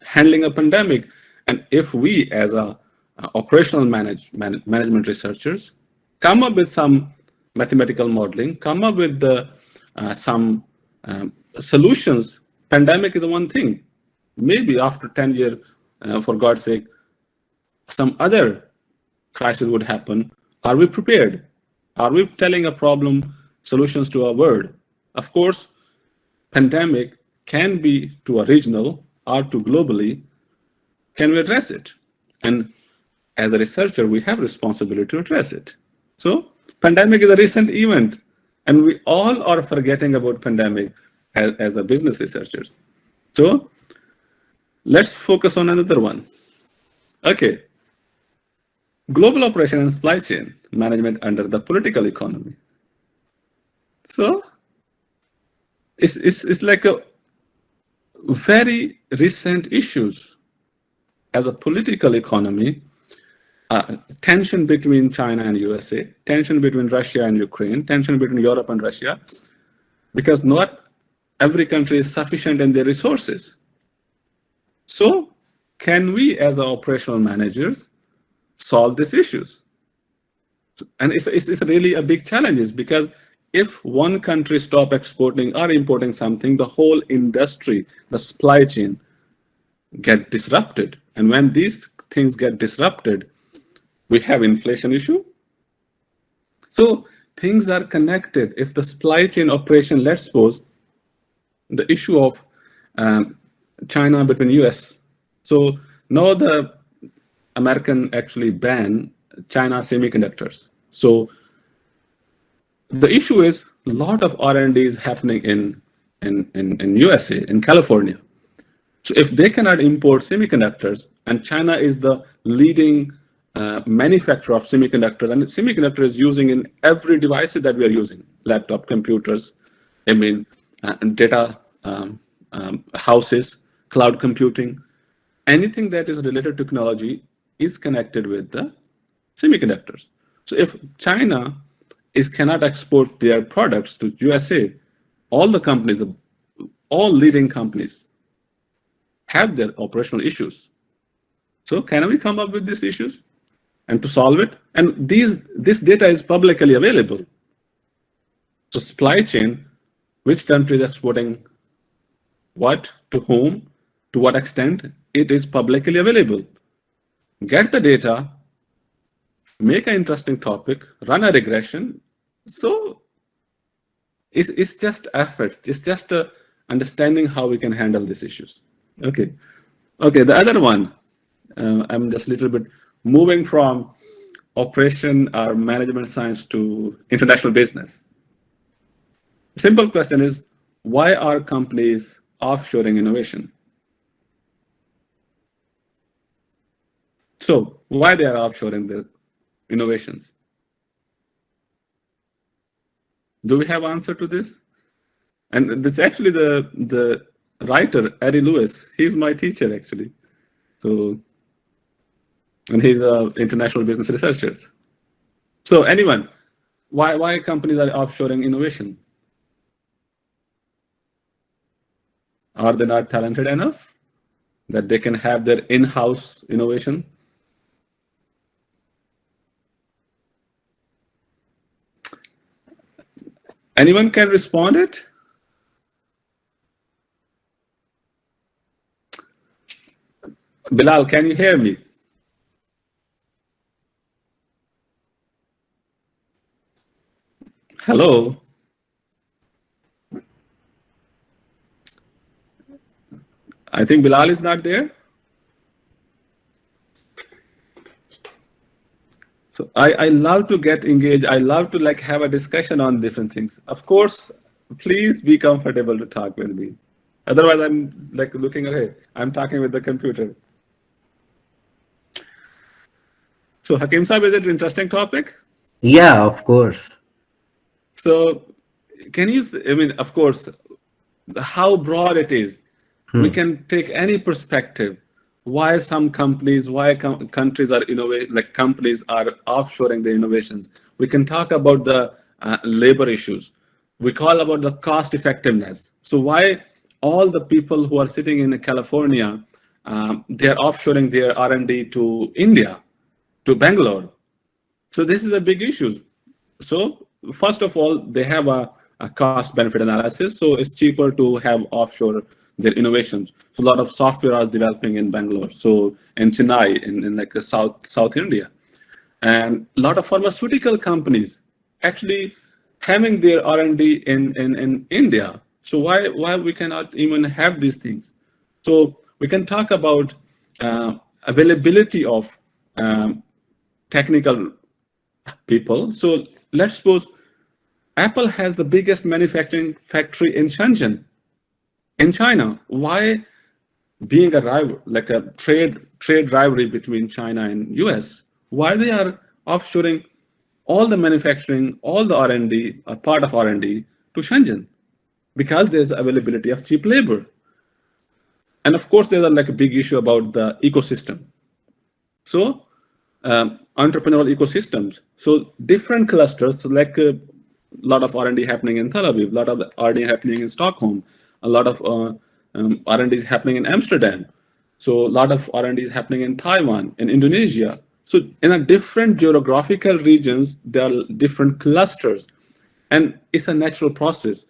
handling a pandemic. And if we, as a operational management researchers, come up with some mathematical modeling, come up with some solutions, pandemic is one thing. Maybe after 10 years, for God's sake, some other crisis would happen. Are we prepared? Are we telling a problem solutions to our world? Of course, pandemic can be to a regional or to globally. Can we address it? And as a researcher, we have responsibility to address it. So pandemic is a recent event, and we all are forgetting about pandemic as a business researchers. So let's focus on another one. Okay. Global operation and supply chain management under the political economy. So it's like a very recent issues as a political economy, tension between China and USA, tension between Russia and Ukraine, tension between Europe and Russia, because not every country is sufficient in their resources. So can we as operational managers solve these issues? And it's really a big challenge, because if one country stop exporting or importing something, the whole industry, the supply chain get disrupted. And when these things get disrupted, we have inflation issue. So things are connected. If the supply chain operation, let's suppose the issue of China between US. So now the American actually ban China semiconductors. So the issue is a lot of R&D is happening in USA, in California. So if they cannot import semiconductors, and China is the leading manufacturer of semiconductors, and semiconductor is using in every device that we are using, laptop, computers, data houses, cloud computing, anything that is related to technology is connected with the semiconductors. So if China cannot export their products to USA, all the companies, all leading companies have their operational issues. So can we come up with these issues and to solve it? And this data is publicly available. So supply chain, which country is exporting what, to whom, to what extent, it is publicly available. Get the data, make an interesting topic, run a regression. So it's just efforts. It's just understanding how we can handle these issues. Okay, the other one, I'm just a little bit moving from operation or management science to international business. Simple question is, why are companies offshoring innovation? So why they are offshoring their innovations? Do we have answer to this? And this actually the writer, Eddie Lewis, he's my teacher actually. So, and he's an international business researcher. So anyone, why companies are offshoring innovation? Are they not talented enough that they can have their in-house innovation? Anyone can respond it? Bilal, can you hear me? Hello? I think Bilal is not there. So I love to get engaged. I love to like have a discussion on different things. Of course, please be comfortable to talk with me. Otherwise, I'm like looking ahead. I'm talking with the computer. So Hakeem Saab, is it an interesting topic? Yeah, of course. So can you, I mean, of course, how broad it is. We can take any perspective. Why some companies, why countries are like companies are offshoring their innovations. We can talk about the labor issues. We call about the cost effectiveness. So why all the people who are sitting in California, they're offshoring their R&D to India, to Bangalore. So this is a big issue. So first of all, they have a cost benefit analysis. So it's cheaper to have offshore their innovations. So a lot of software is developing in Bangalore. So in Chennai, in like the South India. And a lot of pharmaceutical companies actually having their R&D in India. So why we cannot even have these things? So we can talk about availability of technical people. So let's suppose Apple has the biggest manufacturing factory in Shenzhen, in China. Why, being a rival, like a trade rivalry between China and US, why they are offshoring all the manufacturing, all the R&D, a part of R&D to Shenzhen? Because there's availability of cheap labor. And of course, there's like a big issue about the ecosystem. So entrepreneurial ecosystems. So different clusters, like a lot of R&D happening in Tel Aviv, a lot of R&D happening in Stockholm, a lot of R&D is happening in Amsterdam. So a lot of R&D is happening in Taiwan, in Indonesia. So in a different geographical regions, there are different clusters. And it's a natural process.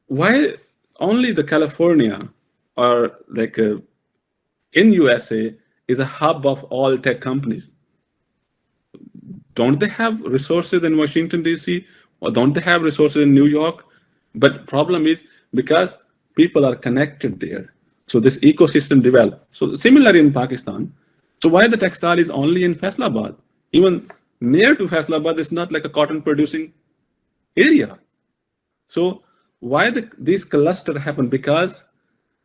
Why only the California or like in USA is a hub of all tech companies? Don't they have resources in Washington, D.C., or don't they have resources in New York? But problem is because people are connected there. So this ecosystem developed. So similar in Pakistan. So why the textile is only in Faisalabad? Even near to Faisalabad is not like a cotton producing area. So why these cluster happen? Because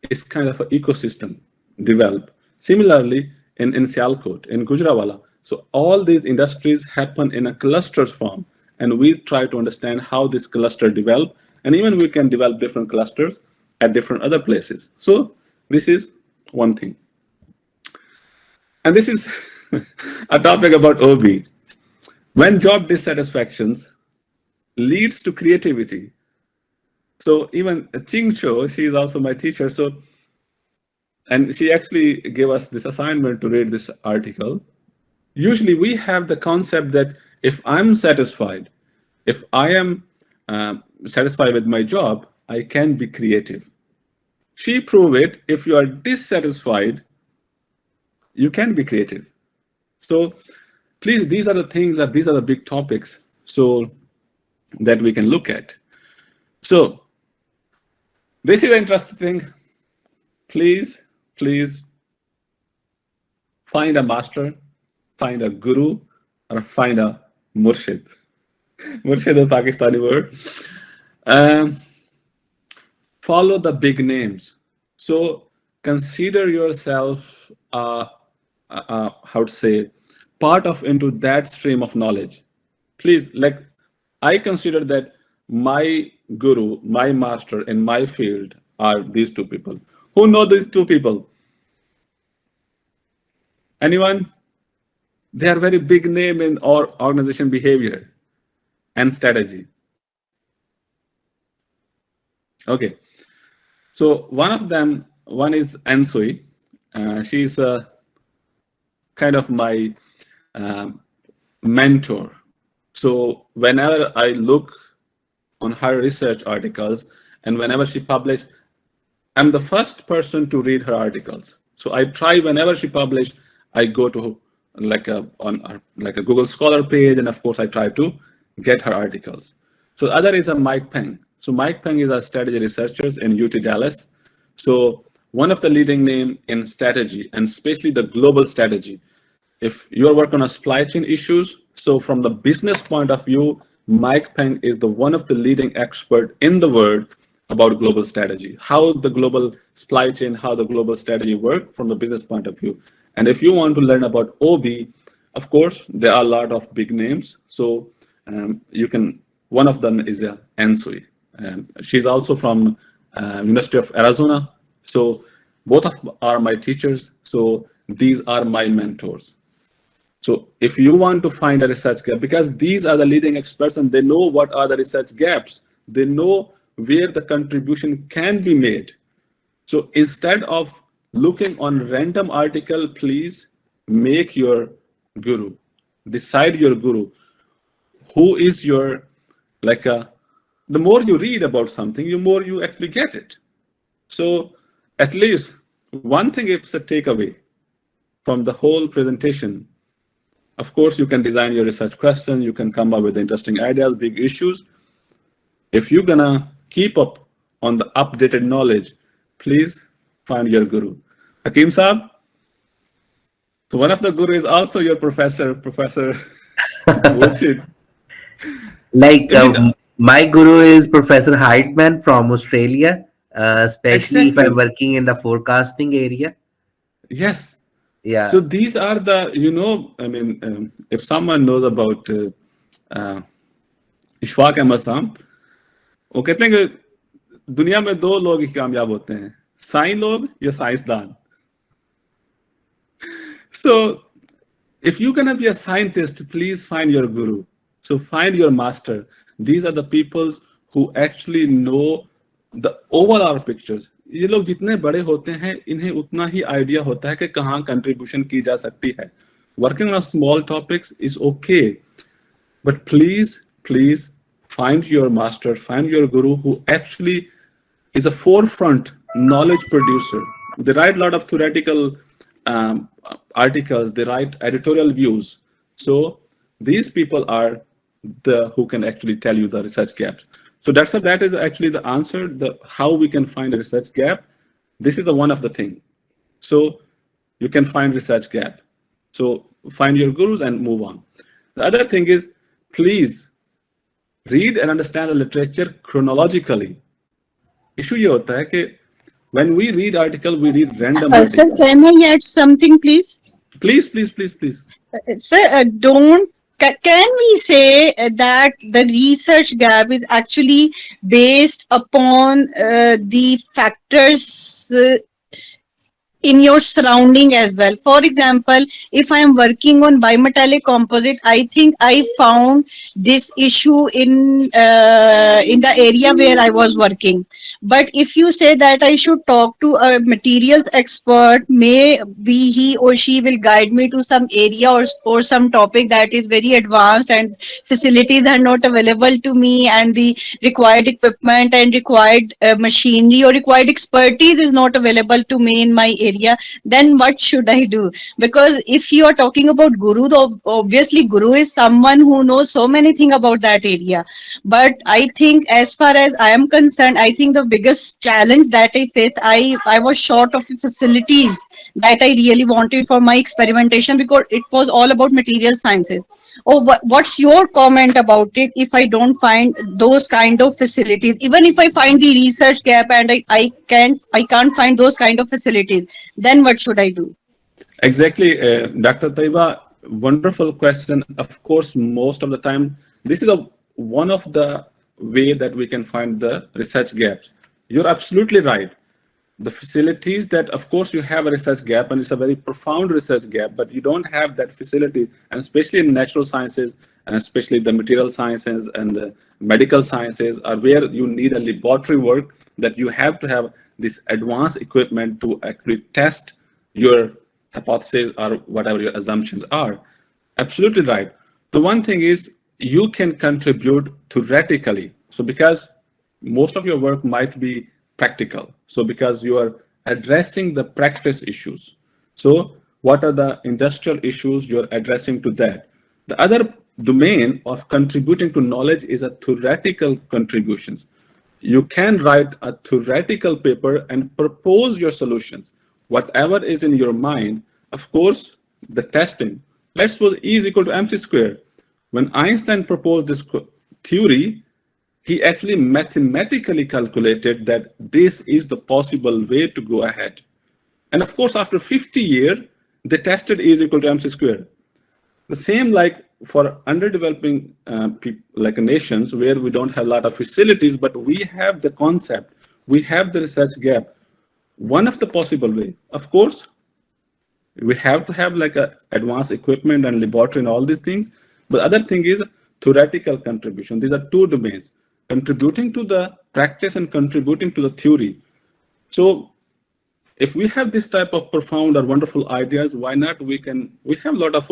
it's kind of an ecosystem developed. Similarly, in Sialkot, in Gujranwala. So all these industries happen in a clusters form, and we try to understand how this cluster develop, and even we can develop different clusters at different other places. So this is one thing. And this is a topic about OB. When job dissatisfactions leads to creativity. So even Ching Cho, she is also my teacher. So, and she actually gave us this assignment to read this article. Usually we have the concept that if I'm satisfied, if I am satisfied with my job, I can be creative. She proved it. If you are dissatisfied, you can be creative. So please, these are the things that these are the big topics so that we can look at. So this is an interesting thing. Please find a master, find a guru, or find a murshid. Murshid is a Pakistani word. Follow the big names. So consider yourself a how to say, part of into that stream of knowledge. Please, like, I consider that my guru, my master in my field are these two people. Who know these two people? Anyone? They are very big name in our organization behavior and strategy. Okay. So one of them, one is Ansui. She's kind of my mentor. So whenever I look on her research articles and whenever she publishes, I'm the first person to read her articles. So I try whenever she publish, I go to like a Google Scholar page, and of course I try to get her articles. So other is a Mike Peng. So Mike Peng is a strategy researcher in UT Dallas. So one of the leading name in strategy, and especially the global strategy. If you are working on supply chain issues, so from the business point of view, Mike Peng is the one of the leading expert in the world about global strategy, how the global supply chain, how the global strategy work from the business point of view. And if you want to learn about OB, of course, there are a lot of big names. So you can, one of them is Ansui. And she's also from University of Arizona. So both of are my teachers. So these are my mentors. So if you want to find a research gap, because these are the leading experts and they know what are the research gaps, they know where the contribution can be made. So instead of looking on random article, please make your guru, decide your guru. Who is your, the more you read about something, the more you actually get it. So at least one thing is a takeaway from the whole presentation. Of course, you can design your research question, you can come up with interesting ideas, big issues. If you're gonna keep up on the updated knowledge, please find your guru. Hakeem Saab, so one of the guru is also your professor, Woodshit. Like my guru is Professor Heitman from Australia, especially if I'm working in the forecasting area. Yes. Yeah. So these are the, if someone knows about Ishfaq Ahmed Saab, वो कहते हैं कि दुनिया में दो लोग ही कामयाब होते हैं, साइंस लोग या साइंसदान. So if you're gonna be a scientist, please find your guru. So find your master. These are the people who actually know the overall pictures. ये लोग जितने बड़े होते हैं, इन्हें उतना ही आइडिया होता है कि कहाँ कंट्रीब्यूशन की जा सकती है. Working on small topics is okay, but please find your master, find your guru who actually is a forefront knowledge producer. They write a lot of theoretical articles, they write editorial views. So these people are the who can actually tell you the research gaps. So that is actually the answer, how we can find a research gap. This is the one of the thing. So you can find research gap. So find your gurus and move on. The other thing is, please read and understand the literature chronologically. Issue ये होता है कि when we read article, we read random articles. Sir, can I add something, please? Please. Sir, can we say that the research gap is actually based upon the factors in your surrounding as well? For example, if I am working on bimetallic composite, I think I found this issue in the area where I was working. But if you say that I should talk to a materials expert, maybe he or she will guide me to some area or some topic that is very advanced and facilities are not available to me, and the required equipment and required machinery or required expertise is not available to me in my area, then what should I do? Because if you are talking about guru, obviously guru is someone who knows so many things about that area. But I think as far as I am concerned, I think the biggest challenge that I faced, I was short of the facilities that I really wanted for my experimentation, because it was all about material sciences. Oh, what's your comment about it if I don't find those kind of facilities? Even if I find the research gap and I can't find those kind of facilities, then what should I do? Exactly, Dr. Taiba, wonderful question. Of course, most of the time, this is one of the way that we can find the research gaps. You're absolutely right. The facilities that, of course, you have a research gap, and it's a very profound research gap, but you don't have that facility, and especially in natural sciences, and especially the material sciences and the medical sciences, are where you need a laboratory work, that you have to have this advanced equipment to actually test your hypothesis or whatever your assumptions are. Absolutely right. The one thing is you can contribute theoretically. So because most of your work might be practical. So because you are addressing the practice issues. So what are the industrial issues you're addressing to that? The other domain of contributing to knowledge is a theoretical contributions. You can write a theoretical paper and propose your solutions. Whatever is in your mind, of course, the testing. Let's suppose E is equal to mc square. When Einstein proposed this theory, he actually mathematically calculated that this is the possible way to go ahead. And of course, after 50 years, they tested E is equal to mc square. The same like for underdeveloping like nations where we don't have a lot of facilities, but we have the concept, we have the research gap. One of the possible way, of course, we have to have like a advanced equipment and laboratory and all these things. But other thing is theoretical contribution. These are two domains, contributing to the practice and contributing to the theory. So if we have this type of profound or wonderful ideas, why not we have a lot of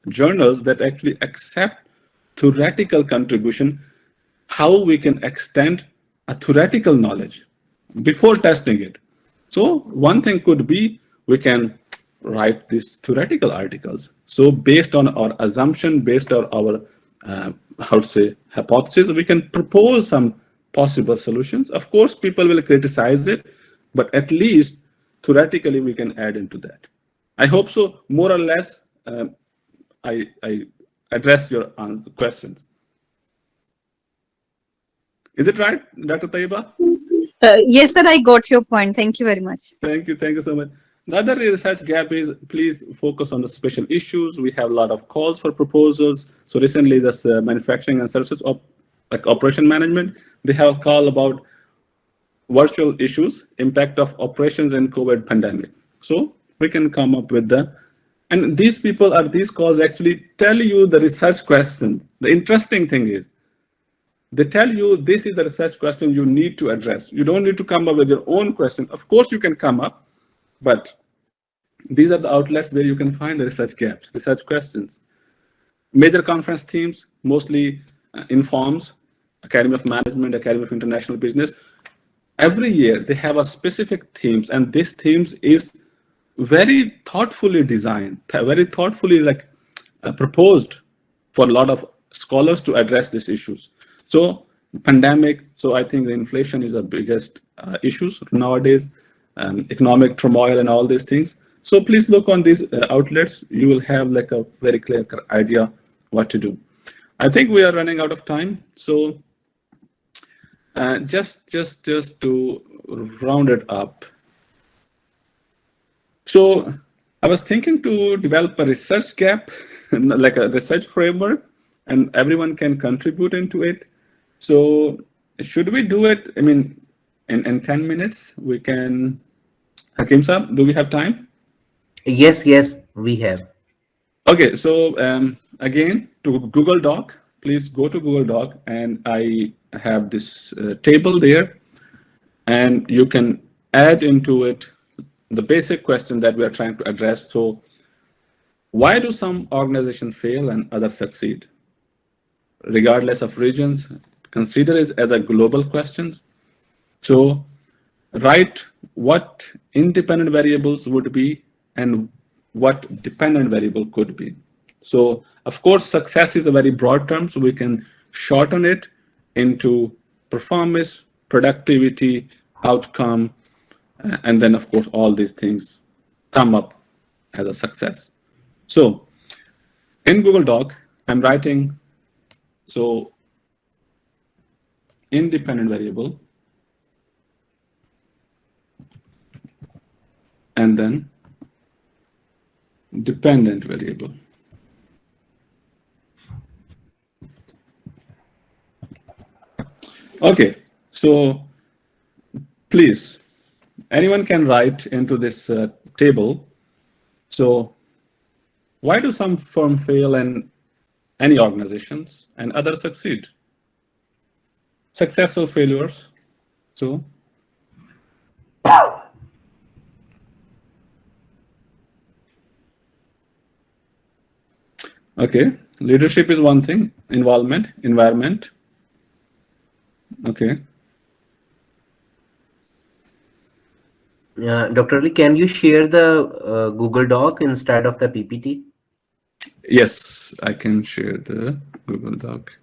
journals that actually accept theoretical contribution, how we can extend a theoretical knowledge before testing it. So one thing could be we can write these theoretical articles. So based on our assumption, based on our how to say hypothesis, we can propose some possible solutions. Of course, people will criticize it, but at least theoretically we can add into that. I hope so. More or less, I address your questions. Is it right, Dr. Taiba? Yes, sir, I got your point. Thank you very much. Thank you so much. The other research gap is please focus on the special issues. We have a lot of calls for proposals. So recently, this manufacturing and services like operation management, they have a call about virtual issues, impact of operations in COVID pandemic. So we can come up with and these people are these calls actually tell you the research questions. The interesting thing is they tell you this is the research question you need to address. You don't need to come up with your own question. Of course, you can come up, but these are the outlets where you can find the research gaps, research questions. Major conference themes, mostly informs, Academy of Management, Academy of International Business. Every year they have a specific themes, and this themes is very thoughtfully designed, very thoughtfully proposed for a lot of scholars to address these issues. So pandemic, so I think the inflation is the biggest issues nowadays, economic turmoil and all these things. So please look on these outlets. You will have like a very clear idea what to do. I think we are running out of time. So just to round it up. So I was thinking to develop a research gap, like a research framework, and everyone can contribute into it. So should we do it? I mean, in 10 minutes, we can. Hakeem Saab, do we have time? Yes, we have. Okay, so again, to Google Doc, please go to Google Doc, and I have this table there, and you can add into it the basic question that we are trying to address. So why do some organizations fail and others succeed? Regardless of regions, consider it as a global question. So write what independent variables would be and what dependent variable could be. So of course, success is a very broad term, so we can shorten it into performance, productivity, outcome, and then of course, all these things come up as a success. So in Google Doc, I'm writing, so independent variable, and then dependent variable. Okay, so please, anyone can write into this table. So why do some firms fail in any organizations and others succeed? Successful failures. So okay, leadership is one thing, involvement, environment. Okay. Dr. Ali, can you share the Google Doc instead of the PPT? Yes, I can share the Google Doc.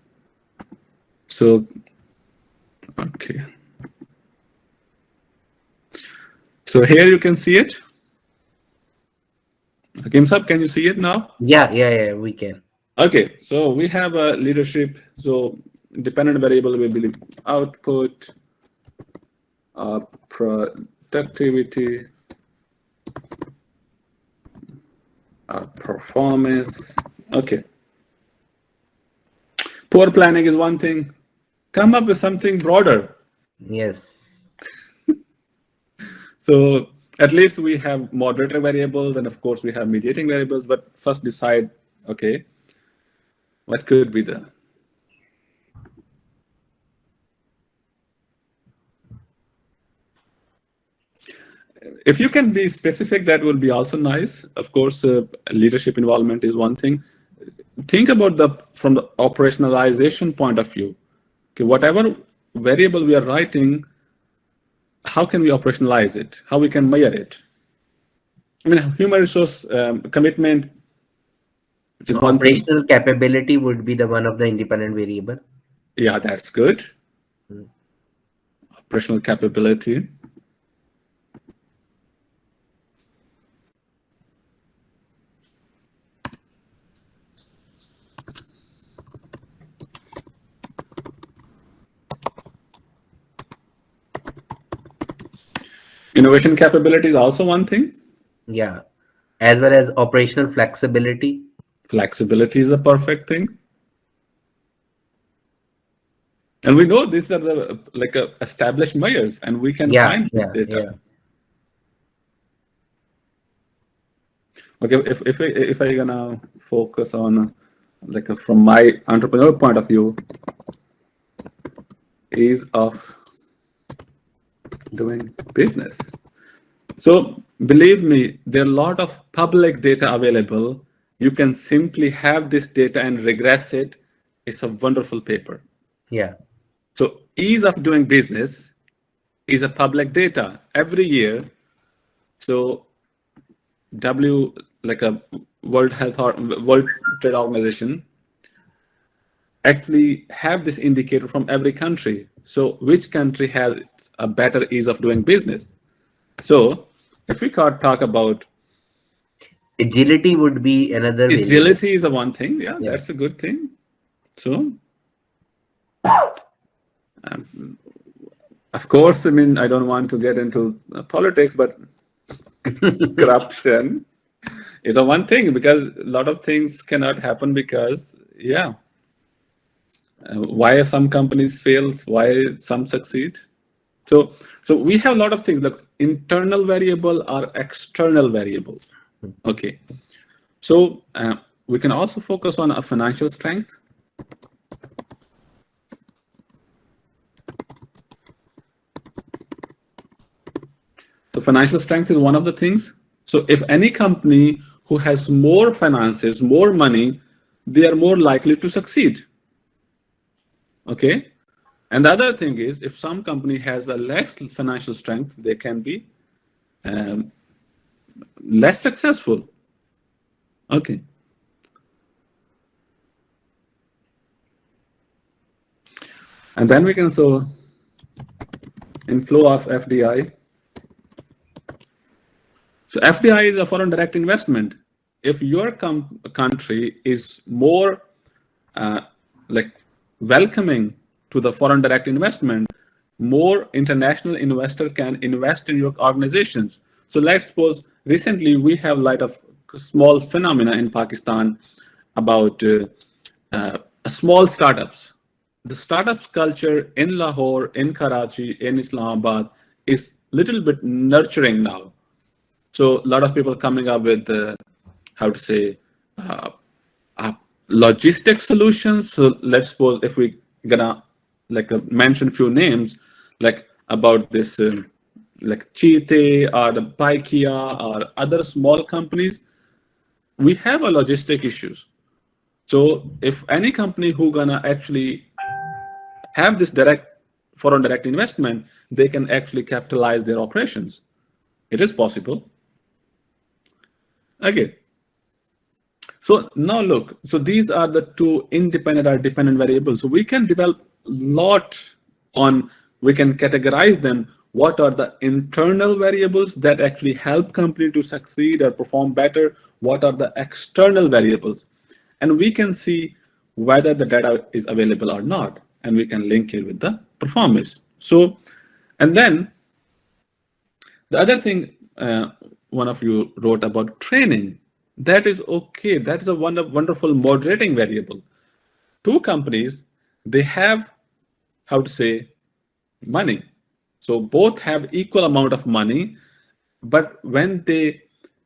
So, okay. So here you can see it. Hakeem Sahab, can you see it now? Yeah, we can. Okay, so we have a leadership. So dependent variable will be output, productivity, performance. Okay. Poor planning is one thing. Come up with something broader. Yes. So at least we have moderator variables, and of course we have mediating variables, but first decide, okay, what could be the... If you can be specific, that will be also nice. Of course, leadership involvement is one thing. Think about from the operationalization point of view. Okay, whatever variable we are writing, how can we operationalize it? How we can measure it? I mean, human resource commitment is one thing. Operational capability would be the one of the independent variable. Yeah, that's good. Operational capability. Innovation capability is also one thing. Yeah, as well as operational flexibility. Flexibility is a perfect thing. And we know these are the established measures, and we can find this data. Okay, if I gonna focus on from my entrepreneur point of view, ease of doing business. So believe me, there are a lot of public data available. You can simply have this data and regress it. It's a wonderful paper. Yeah. So ease of doing business is a public data every year. So World Trade Organization actually have this indicator from every country. So which country has a better ease of doing business? So if we talk about agility, would be another agility is the one thing. Yeah, that's a good thing. So of course, I mean, I don't want to get into politics, but corruption is the one thing, because a lot of things cannot happen because, why some companies fail, why some succeed. So we have a lot of things like internal variable or external variables. Okay. So we can also focus on a financial strength. So financial strength is one of the things. So if any company who has more finances, more money, they are more likely to succeed. Okay. And the other thing is, if some company has a less financial strength, they can be less successful. Okay. And then we can inflow of FDI. So FDI is a foreign direct investment. If your country is more welcoming to the foreign direct investment, more international investor can invest in your organizations. So let's suppose recently we have a lot of small phenomena in Pakistan about small startups. The startups culture in Lahore, in Karachi, in Islamabad is little bit nurturing now. So a lot of people coming up with how to say uh, logistic solutions. So let's suppose if we gonna like mention few names like about this like Cheetah or the Paikia or other small companies, we have a logistic issues. So if any company who gonna actually have this direct foreign direct investment, they can actually capitalize their operations. It is possible. Okay. So now look, so these are the two independent or dependent variables. So we can develop a lot on, we can categorize them. What are the internal variables that actually help company to succeed or perform better? What are the external variables? And we can see whether the data is available or not. And we can link it with the performance. So, and then the other thing, one of you wrote about training. That is okay. That is a wonderful moderating variable. Two companies, they have, how to say, money. So both have equal amount of money, but when they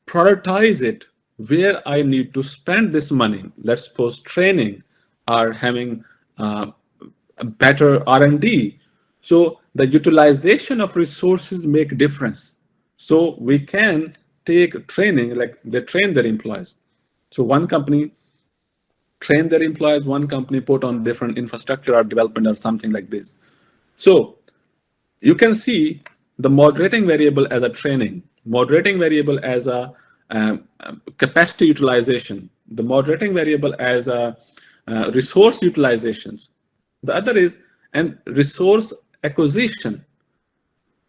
prioritize it, where I need to spend this money, let's suppose training or having a better R&D. So the utilization of resources make difference. So we can take training, like they train their employees. So one company train their employees, one company put on different infrastructure or development or something like this. So you can see the moderating variable as a training, moderating variable as a capacity utilization, the moderating variable as a resource utilizations. The other is and resource acquisition.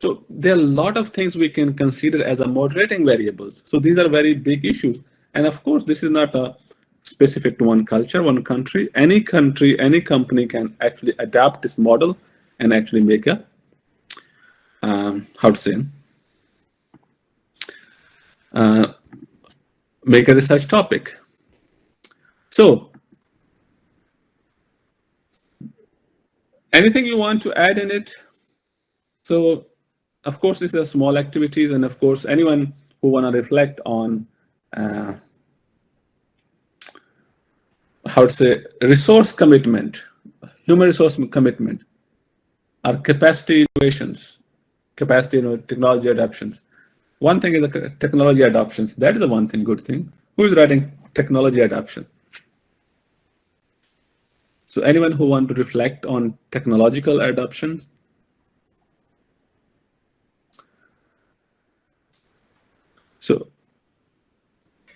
So there are a lot of things we can consider as a moderating variables. So these are very big issues. And of course, this is not a specific to one culture, one country. Any country, any company can actually adapt this model and actually make a, how to say, make a research topic. So anything you want to add in it? So of course, these are small activities, and of course, anyone who want to reflect on how to say resource commitment, human resource commitment, or capacity innovations, capacity technology adoptions. One thing is the technology adoptions. That is the one thing, good thing. Who is writing technology adoption? So anyone who want to reflect on technological adoptions? So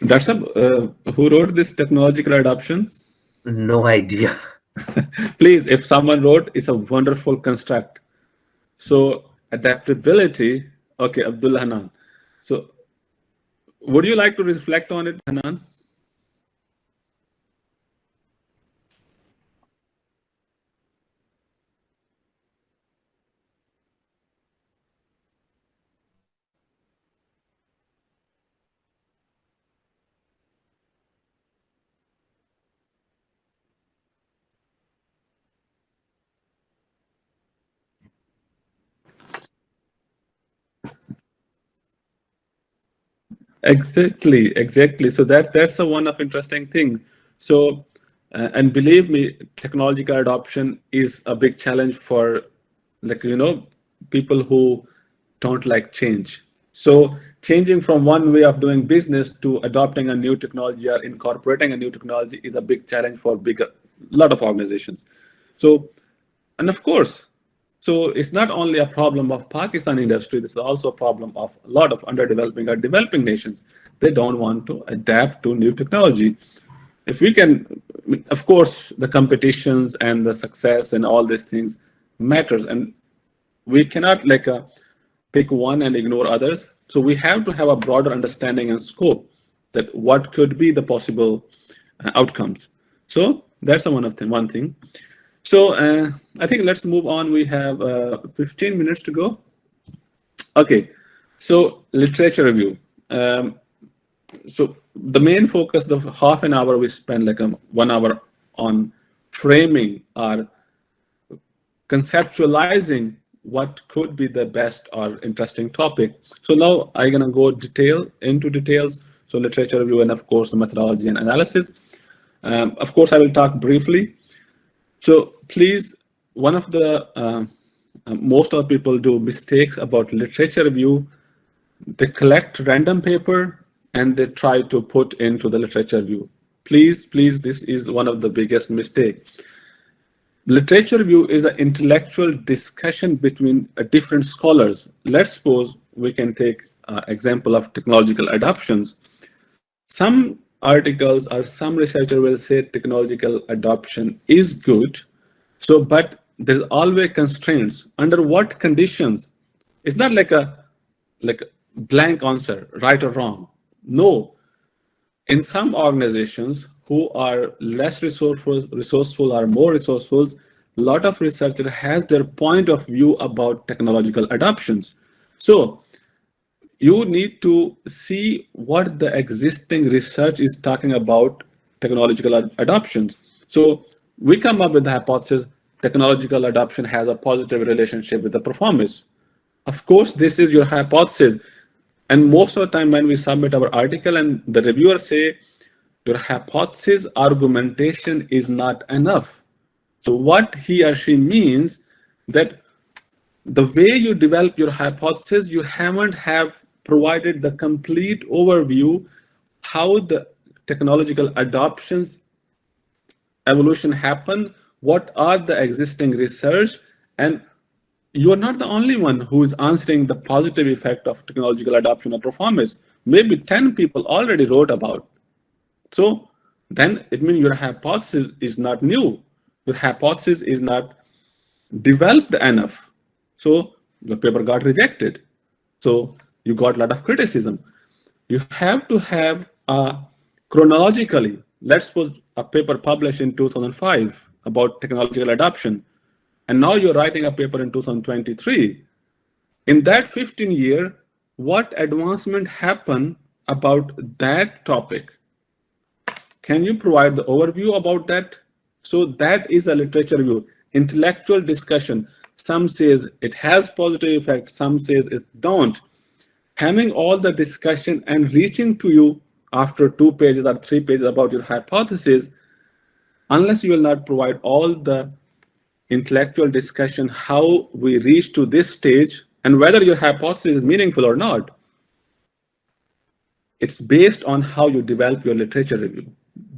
that's who wrote this technological adoption? No idea. Please, if someone wrote, it's a wonderful construct. So adaptability, okay, Abdullah Hanan. So would you like to reflect on it, Hanan? Exactly. So that's a one of interesting thing. So, and believe me, technological adoption is a big challenge for, like, people who don't like change. So changing from one way of doing business to adopting a new technology or incorporating a new technology is a big challenge for lot of organizations. So, and of course, so it's not only a problem of Pakistan industry, this is also a problem of a lot of underdeveloping or developing nations. They don't want to adapt to new technology. If we can, of course, the competitions and the success and all these things matters, and we cannot like pick one and ignore others. So we have to have a broader understanding and scope that what could be the possible outcomes. So that's one thing. So I think let's move on. We have 15 minutes to go. Okay, so literature review. So the main focus, the half an hour we spend, like 1 hour on framing or conceptualizing what could be the best or interesting topic. So now I'm gonna go into details. So literature review and of course the methodology and analysis. Of course, I will talk briefly. So please, one of the most of the people do mistakes about literature review. They collect random paper and they try to put into the literature review. Please, this is one of the biggest mistake. Literature review is an intellectual discussion between different scholars. Let's suppose we can take example of technological adoptions. Some articles or some researcher will say technological adoption is good. So, but there's always constraints. Under what conditions? It's not like a blank answer, right or wrong. No. In some organizations who are less resourceful or more resourceful, a lot of researchers has their point of view about technological adoptions. So you need to see what the existing research is talking about technological adoptions. So we come up with the hypothesis technological adoption has a positive relationship with the performance. Of course, this is your hypothesis. And most of the time when we submit our article and the reviewers say your hypothesis argumentation is not enough. So what he or she means that the way you develop your hypothesis, you haven't have provided the complete overview how the technological adoptions evolution happen, what are the existing research, and you are not the only one who is answering the positive effect of technological adoption or performance. Maybe 10 people already wrote about. So then it means your hypothesis is not new. Your hypothesis is not developed enough. So your paper got rejected. So you got a lot of criticism. You have to have chronologically, let's suppose a paper published in 2005 about technological adoption, and now you're writing a paper in 2023. In that 15 year, what advancement happened about that topic? Can you provide the overview about that? So that is a literature review, intellectual discussion. Some says it has positive effect, some says it don't. Having all the discussion and reaching to you after 2 pages or 3 pages about your hypothesis, unless you will not provide all the intellectual discussion how we reach to this stage and whether your hypothesis is meaningful or not, it's based on how you develop your literature review.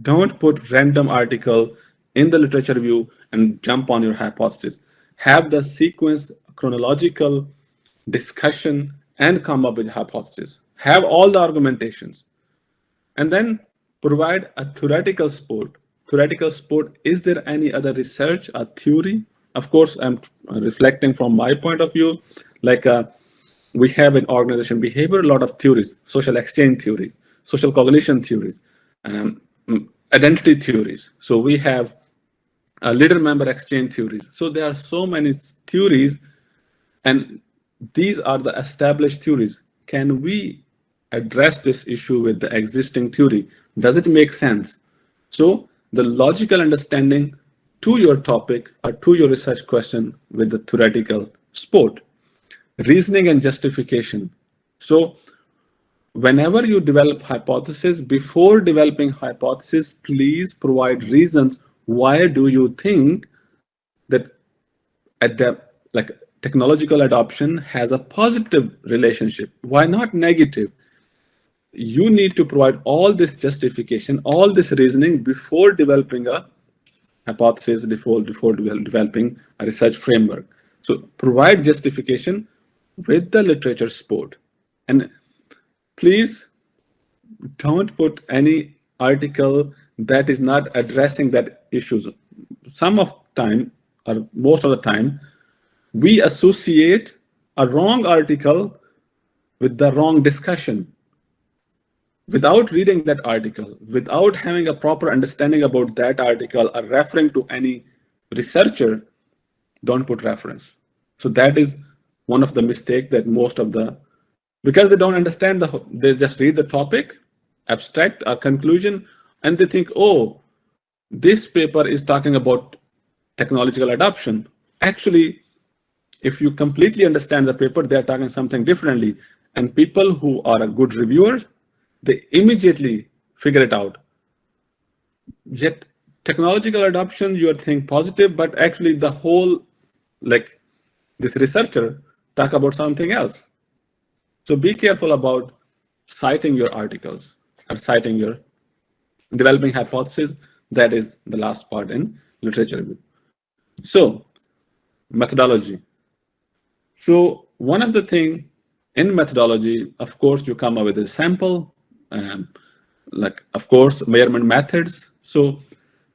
Don't put random article in the literature review and jump on your hypothesis. Have the sequence, chronological discussion, and come up with hypothesis. Have all the argumentations. And then provide a theoretical support. Theoretical support, is there any other research or theory? Of course, I'm reflecting from my point of view, like we have in organization behavior, a lot of theories, social exchange theories, social cognition theories, identity theories. So we have leader member exchange theories. So there are so many theories, and these are the established theories. Can we address this issue with the existing theory? Does it make sense? So the logical understanding to your topic or to your research question with the theoretical support. Reasoning and justification. So whenever you develop hypothesis, before developing hypothesis, please provide reasons. Why do you think that technological adoption has a positive relationship? Why not negative? You need to provide all this justification, all this reasoning before developing a hypothesis, before developing a research framework. So provide justification with the literature support. And please don't put any article that is not addressing that issues. Some of time, or most of the time, we associate a wrong article with the wrong discussion. Without reading that article, without having a proper understanding about that article or referring to any researcher, don't put reference. So that is one of the mistakes that most of the, because they don't understand they just read the topic abstract or conclusion, and they think, oh, this paper is talking about technological adoption. Actually, if you completely understand the paper, they're talking something differently. And people who are a good reviewers, they immediately figure it out. Yet technological adoption, you think positive, but actually the whole, like this researcher talk about something else. So be careful about citing your articles or citing your developing hypothesis. That is the last part in literature review. So methodology. So one of the things in methodology, of course, you come up with a sample, like, of course, measurement methods. So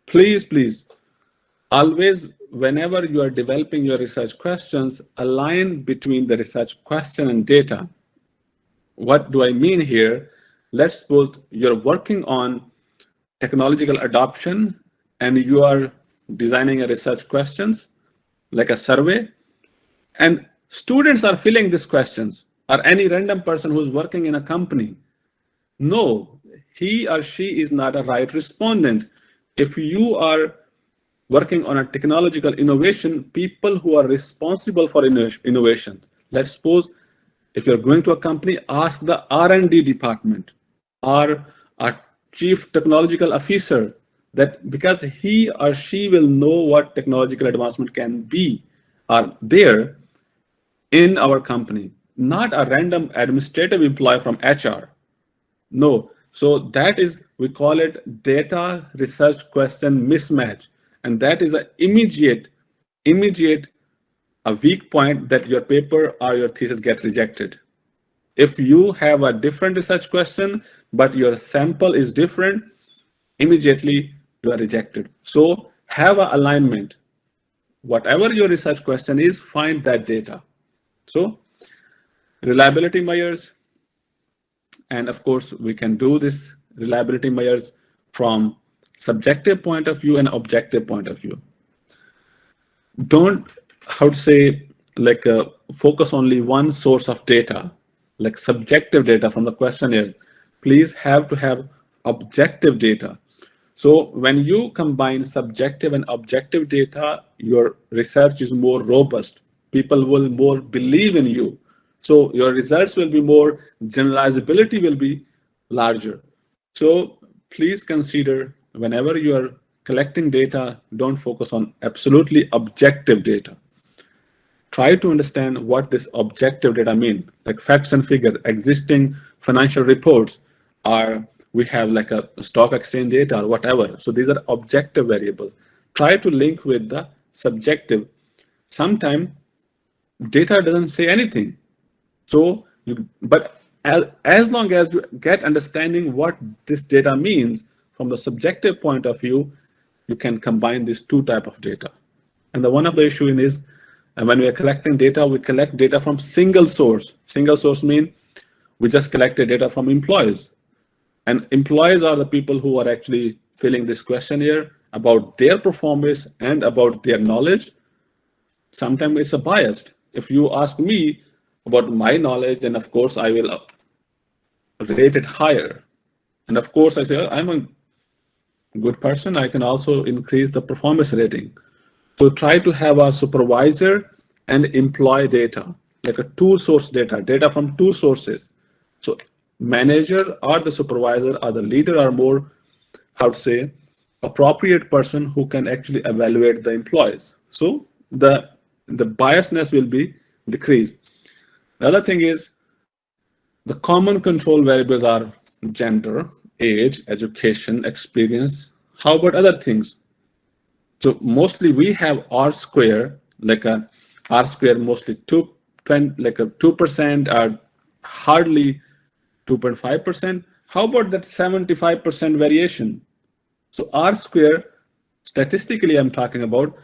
please, always, whenever you are developing your research questions, align between the research question and data. What do I mean here? Let's suppose you're working on technological adoption and you are designing a research questions, like a survey, and students are filling these questions, or any random person who's working in a company. No, he or she is not a right respondent. If you are working on a technological innovation, people who are responsible for innovation, let's suppose if you're going to a company, ask the R&D department or a chief technological officer, that because he or she will know what technological advancement can be or there in our company, not a random administrative employee from HR. No, so that is, we call it data research question mismatch. And that is an immediate, a weak point that your paper or your thesis get rejected. If you have a different research question, but your sample is different, immediately you are rejected. So have an alignment. Whatever your research question is, find that data. So reliability measures, and of course, we can do this reliability measures from subjective point of view and objective point of view. Don't, how to say, like focus only one source of data, like subjective data from the questionnaires. Please have to have objective data. So when you combine subjective and objective data, your research is more robust. People will more believe in you. So your results will be more, generalizability will be larger. So please consider, whenever you are collecting data, don't focus on absolutely objective data. Try to understand what this objective data mean, like facts and figures, existing financial reports, or we have like a stock exchange data or whatever. So these are objective variables. Try to link with the subjective. Sometimes data doesn't say anything. So, but as long as you get understanding what this data means from the subjective point of view, you can combine these two types of data. And one of the issue is, when we are collecting data, we collect data from single source. Single source means we just collected data from employees. And employees are the people who are actually filling this questionnaire about their performance and about their knowledge. Sometimes it's a biased. If you ask me about my knowledge, then of course I will rate it higher. And of course I say, I'm a good person, I can also increase the performance rating. So try to have a supervisor and employee data, like a two-source data from two sources. So manager or the supervisor or the leader are more, how to say, appropriate person who can actually evaluate the employees. So the biasness will be decreased. The other thing is, the common control variables are gender, age, education, experience. How about other things? So mostly we have R square, like a R square mostly 2% or hardly 2.5%. How about that 75% variation? So R square, statistically I'm talking about,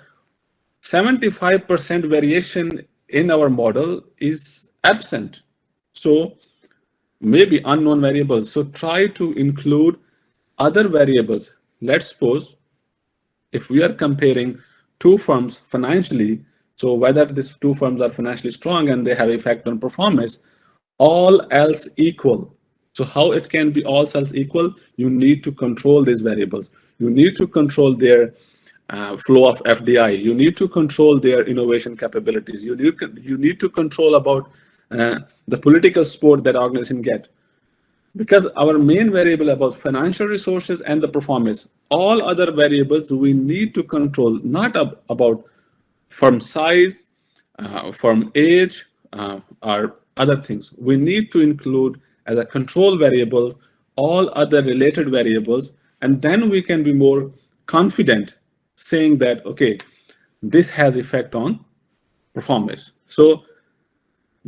75% variation in our model is absent. So maybe unknown variables. So try to include other variables. Let's suppose if we are comparing two firms financially, so whether these two firms are financially strong and they have effect on performance, all else equal. So how it can be all cells equal? You need to control these variables. You need to control their flow of FDI. You need to control their innovation capabilities. You need to control about the political support that organization get. Because our main variable about financial resources and the performance, all other variables we need to control, not about firm size, firm age, or other things. We need to include as a control variable all other related variables, and then we can be more confident saying that, okay, this has effect on performance. So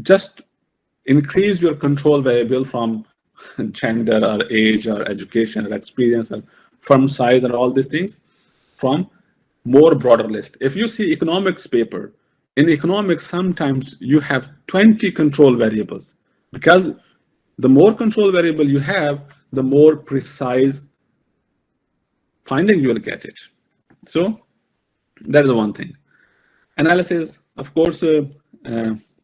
just increase your control variable from gender or age or education or experience or firm size and all these things from more broader list. If you see economics paper, in economics, sometimes you have 20 control variables because the more control variable you have, the more precise finding you will get it. So that is the one thing. Analysis, of course,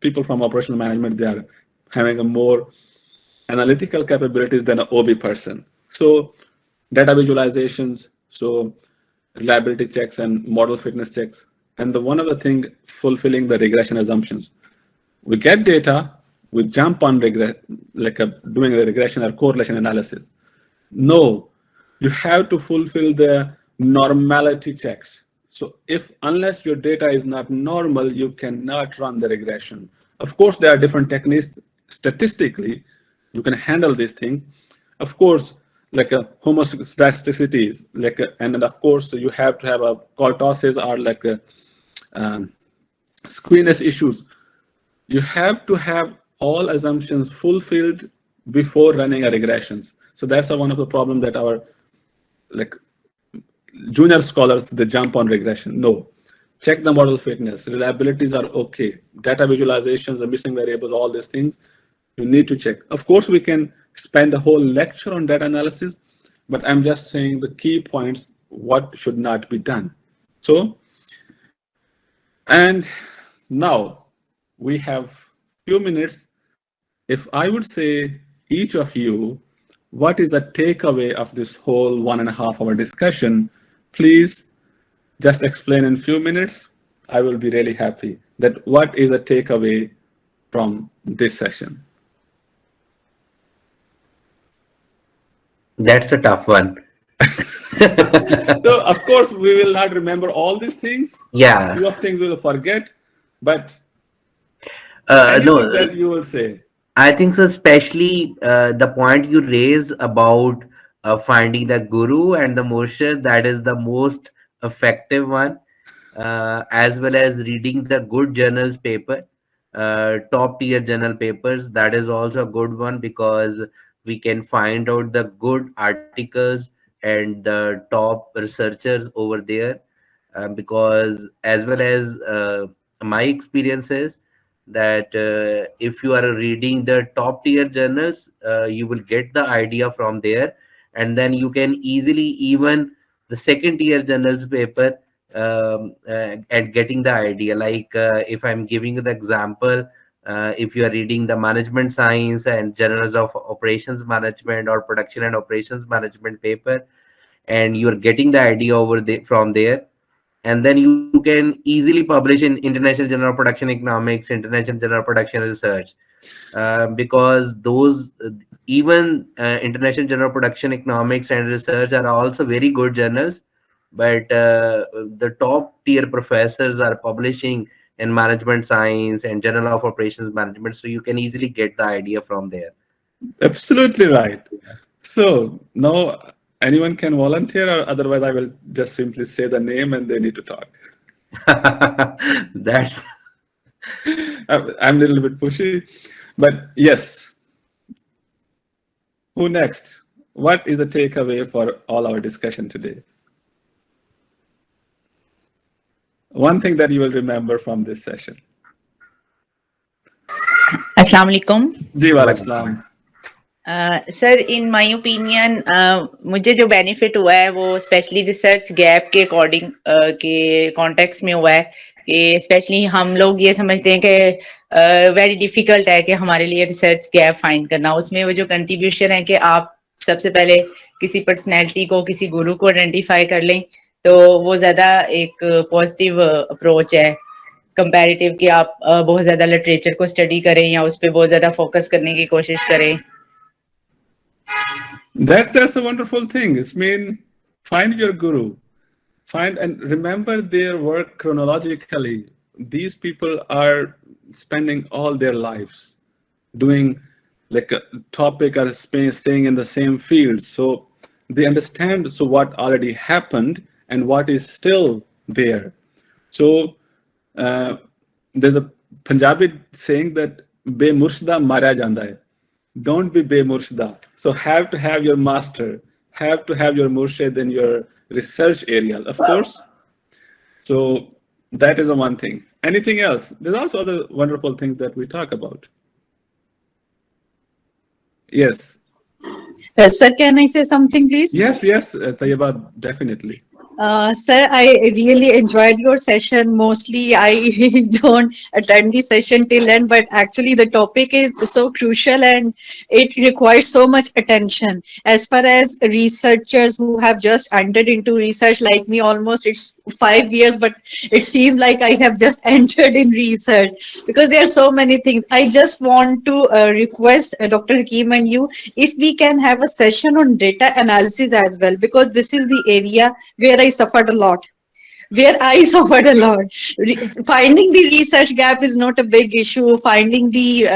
people from operational management, they are having a more analytical capabilities than an OB person. So data visualizations, so reliability checks and model fitness checks. And the one other thing, fulfilling the regression assumptions. We get data, we jump on doing the regression or correlation analysis. No, you have to fulfill the normality checks. So unless your data is not normal, you cannot run the regression. Of course, there are different techniques. Statistically, you can handle these things. Of course, like a homoscedasticity, and then of course you have to have a kurtosis or squeeness issues. You have to have all assumptions fulfilled before running a regressions. So that's one of the problems that our junior scholars, they jump on regression. No, check the model fitness, reliabilities are okay, data visualizations, the missing variables, all these things you need to check. Of course, we can spend a whole lecture on data analysis, but I'm just saying the key points, what should not be done. So, and now we have few minutes. If I would say each of you, what is a takeaway of this whole 1.5 hour discussion, please just explain in few minutes. I will be really happy that what is a takeaway from this session. That's a tough one. So of course we will not remember all these things. Yeah. Few of things we will forget, but No, anything that you will say. I think so, especially the point you raised about finding the guru and the murshid, that is the most effective one, as well as reading the good journals paper, top tier journal papers. That is also a good one because we can find out the good articles and the top researchers over there. Because as well as my experiences, that if you are reading the top tier journals, you will get the idea from there, and then you can easily even the second tier journals paper and getting the idea. Like if I'm giving you the example, if you are reading the management science and journals of operations management or production and operations management paper, and you're getting the idea over there from there, and then you can easily publish in International Journal of Production Economics, International Journal of Production Research, because those even International Journal of Production Economics and Research are also very good journals, but the top tier professors are publishing in management science and Journal of Operations Management, so you can easily get the idea from there. Absolutely right. So now anyone can volunteer, or otherwise I will just simply say the name and they need to talk. That's I'm a little bit pushy, but yes. Who next? What is the takeaway for all our discussion today? One thing that you will remember from this session. Assalamu alaikum. जी वालेकुम सलाम. Sir in my opinion मुझे जो benefit हुआ है वो specially research gap के according के context में हुआ है कि स्पेशली हम लोग ये समझते हैं कि वेरी डिफिकल्ट है कि हमारे लिए रिसर्च गैप फाइंड करना। उसमें वो जो कंट्रीब्यूशन है कि आप सबसे पहले किसी पर्सनैलिटी को, किसी गुरु को आइडेंटिफाई कर लें, तो वो ज़्यादा एक पॉजिटिव अप्रोच है कंपैरेटिव कि आप बहुत ज़्यादा लिटरेचर को स्टडी करें या उस पर बहुत ज़्यादा फोकस करने की कोशिश करें। That's a wonderful thing. It's mean find your guru, find and remember their work chronologically. These people are spending all their lives doing like a topic or staying in the same field, so they understand so what already happened and what is still there. So there's a Punjabi saying that be murshida marya janda hai. Don't be murshida. So have to have your master, have to have your murshid in your research area, of course. So that is the one thing. Anything else? There's also other wonderful things that we talk about. Yes. Sir, can I say something, please? Yes, Tayyiba, definitely. Sir, I really enjoyed your session. Mostly, I don't attend the session till end, but actually, the topic is so crucial and it requires so much attention. As far as researchers who have just entered into research, like me, almost it's 5 years, but it seems like I have just entered in research because there are so many things. I just want to request Dr. Hakeem and you if we can have a session on data analysis as well, because this is the area where I suffered a lot. Finding the research gap is not a big issue. Finding the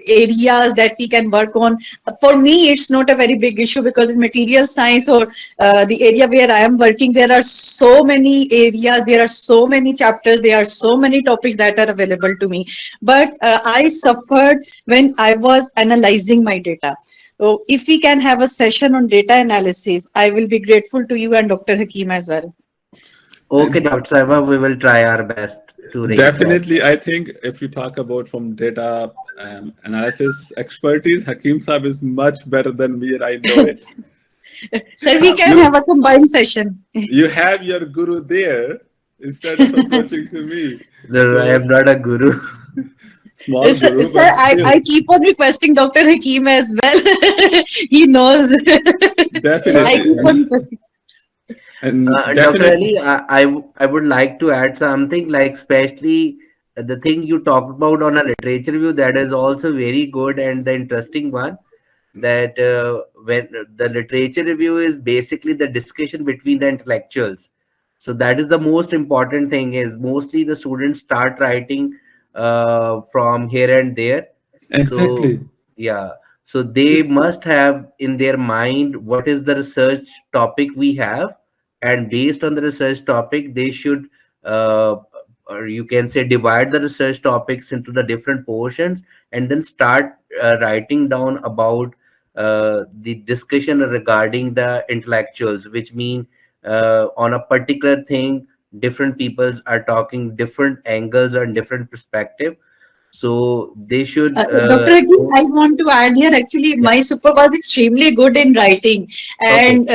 areas that we can work on, for me, it's not a very big issue because in material science or the area where I am working, there are so many areas, there are so many chapters, there are so many topics that are available to me. But I suffered when I was analyzing my data. So if we can have a session on data analysis, I will be grateful to you and Dr. Hakeem as well. Okay, Dr. Sarma, we will try our best to arrange that. Definitely, I think if you talk about from data analysis expertise, Hakeem Saab is much better than me, and I know it. Sir, we can have a combined session. You have your guru there instead of approaching to me. No, I am not a guru. Small Sir, guru, sir, but still. I keep on requesting Dr. Hakeem as well. He knows. Definitely. I keep on requesting. And Dr. definitely. Ali, I would like to add something, like especially the thing you talked about on a literature review, that is also very good and the interesting one, that when the literature review is basically the discussion between the intellectuals. So that is the most important thing, is mostly the students start writing from here and there. Exactly. So yeah, so they must have in their mind what is the research topic we have, and based on the research topic they should or you can say divide the research topics into the different portions, and then start writing down about the discussion regarding the intellectuals, which mean on a particular thing different peoples are talking different angles and different perspective, so they should Dr. Hakeem, I want to add here, actually, yeah. my super was extremely good in writing. Okay. And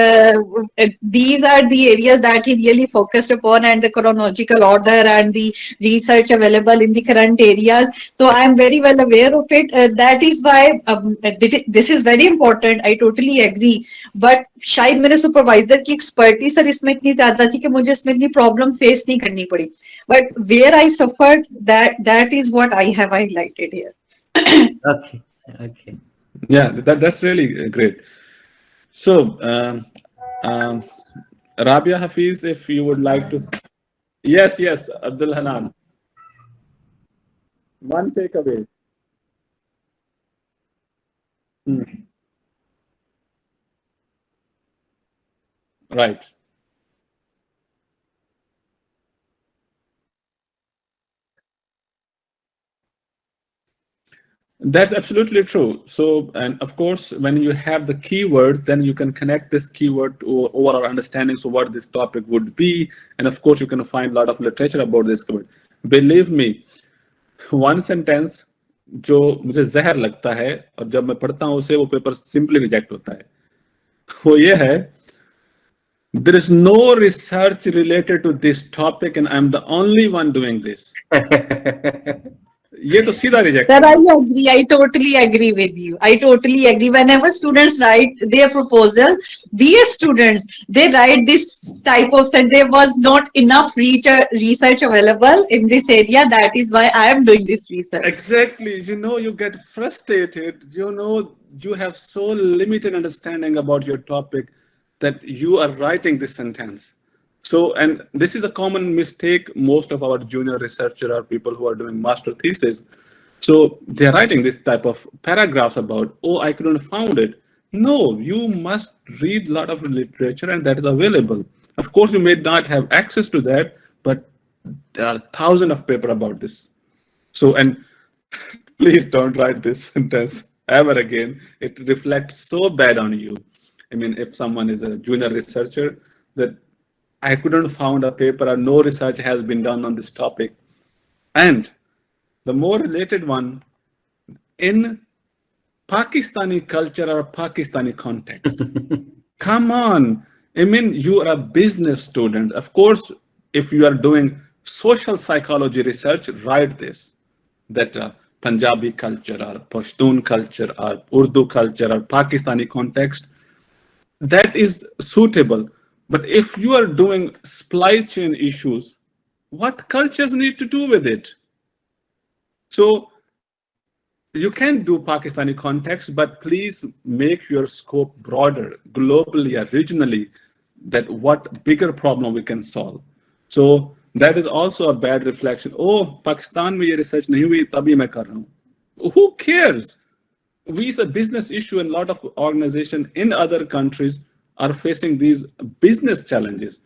these are the areas that he really focused upon, and the chronological order and the research available in the current areas. So I am very well aware of it. That is why this is very important. I totally agree. But शायद मेरे supervisor की expertise sir इसमें इतनी ज्यादा थी कि मुझे इसमें इतनी प्रॉब्लम फेस नहीं करनी पड़ी. But where I suffered, that is what I have highlighted here. Okay. Yeah, that's really great. So, Rabia Hafiz, if you would like to. Yes, Abdul Hanan. One takeaway. Right. That's absolutely true. So, and of course, when you have the keywords, then you can connect this keyword to overall understanding. So, what this topic would be, and of course, you can find a lot of literature about this keyword. Believe me, one sentence जो मुझे जहर लगता है और जब मैं पढ़ता हूँ उसे, वो पेपर सिंपली रिजेक्ट होता है, वो ये है There is no research related to this topic and I'm the only one doing this. ये तो सीधा reject Sir, है. I agree. I totally agree with you. I totally agree. Whenever students write their proposal, dear students, they write this type of said there was not enough research available in this area. That is why I am doing this research. Exactly. You know, you get frustrated. You know, you have so limited understanding about your topic that you are writing this sentence. So, and this is a common mistake most of our junior researcher or people who are doing master thesis. So they're writing this type of paragraphs about, oh, I couldn't found it. No, you must read a lot of literature and that is available. Of course, you may not have access to that, but there are thousands of paper about this. So, and please don't write this sentence ever again. It reflects so bad on you. I mean, if someone is a junior researcher, that I couldn't found a paper or no research has been done on this topic. And the more related one, in Pakistani culture or Pakistani context. Come on. I mean, you are a business student. Of course, if you are doing social psychology research, write this, that Punjabi culture or Pashtun culture or Urdu culture or Pakistani context, that is suitable. But if you are doing supply chain issues, what cultures need to do with it? So you can do Pakistani context, but please make your scope broader, globally or regionally, that what bigger problem we can solve. So that is also a bad reflection. Oh, Pakistan में ये research नहीं हुई तभी मैं कर रहा हूँ. Who cares? We is a business issue and a lot of organizations in other countries are facing these business challenges,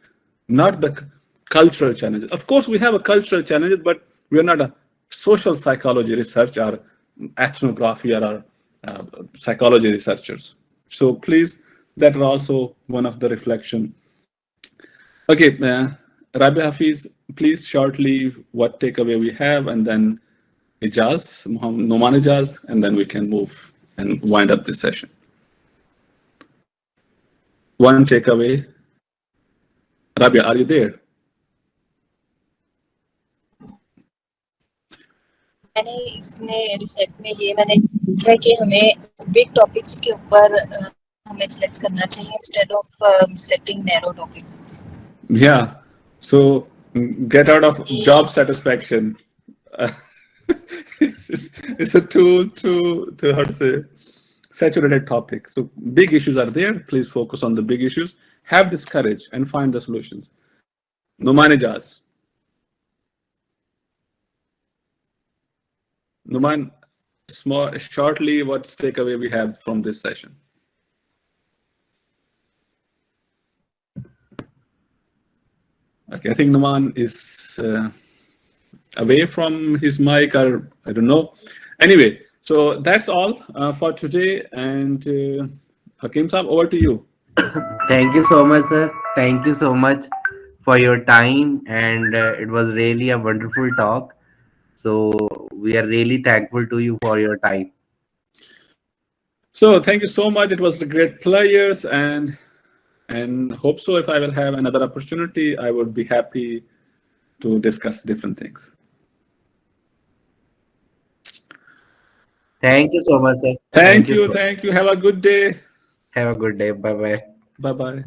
not the cultural challenges. Of course, we have a cultural challenge, but we are not a social psychology research or ethnography or psychology researchers. So please, that is also one of the reflection. Okay, Rabi Hafiz, please shortly what takeaway we have, and then Ijaz, Noman Ijaz, and then we can move and wind up this session. One takeaway. Rabia, are you there? मैंने इसमें reset में ये मैंने देखा है कि हमें big topics के ऊपर हमें सिलेक्ट करना चाहिए instead of selecting narrow topic. Yeah. So get out of job satisfaction. It's a too how to say saturated topic. So big issues are there. Please focus on the big issues. Have this courage and find the solutions. Numan Ijaz. Numan, shortly, what takeaway we have from this session? Okay, I think Numan is away from his mic, or I don't know. Anyway, so that's all for today. And Hakeem Saab, over to you. Thank you so much, sir. Thank you so much for your time, and it was really a wonderful talk. So we are really thankful to you for your time. So thank you so much. It was a great players, and hope so. If I will have another opportunity, I would be happy to discuss different things. Thank you so much, sir. Thank you. So Thank you. Have a good day. have a good day. Bye bye. Bye bye.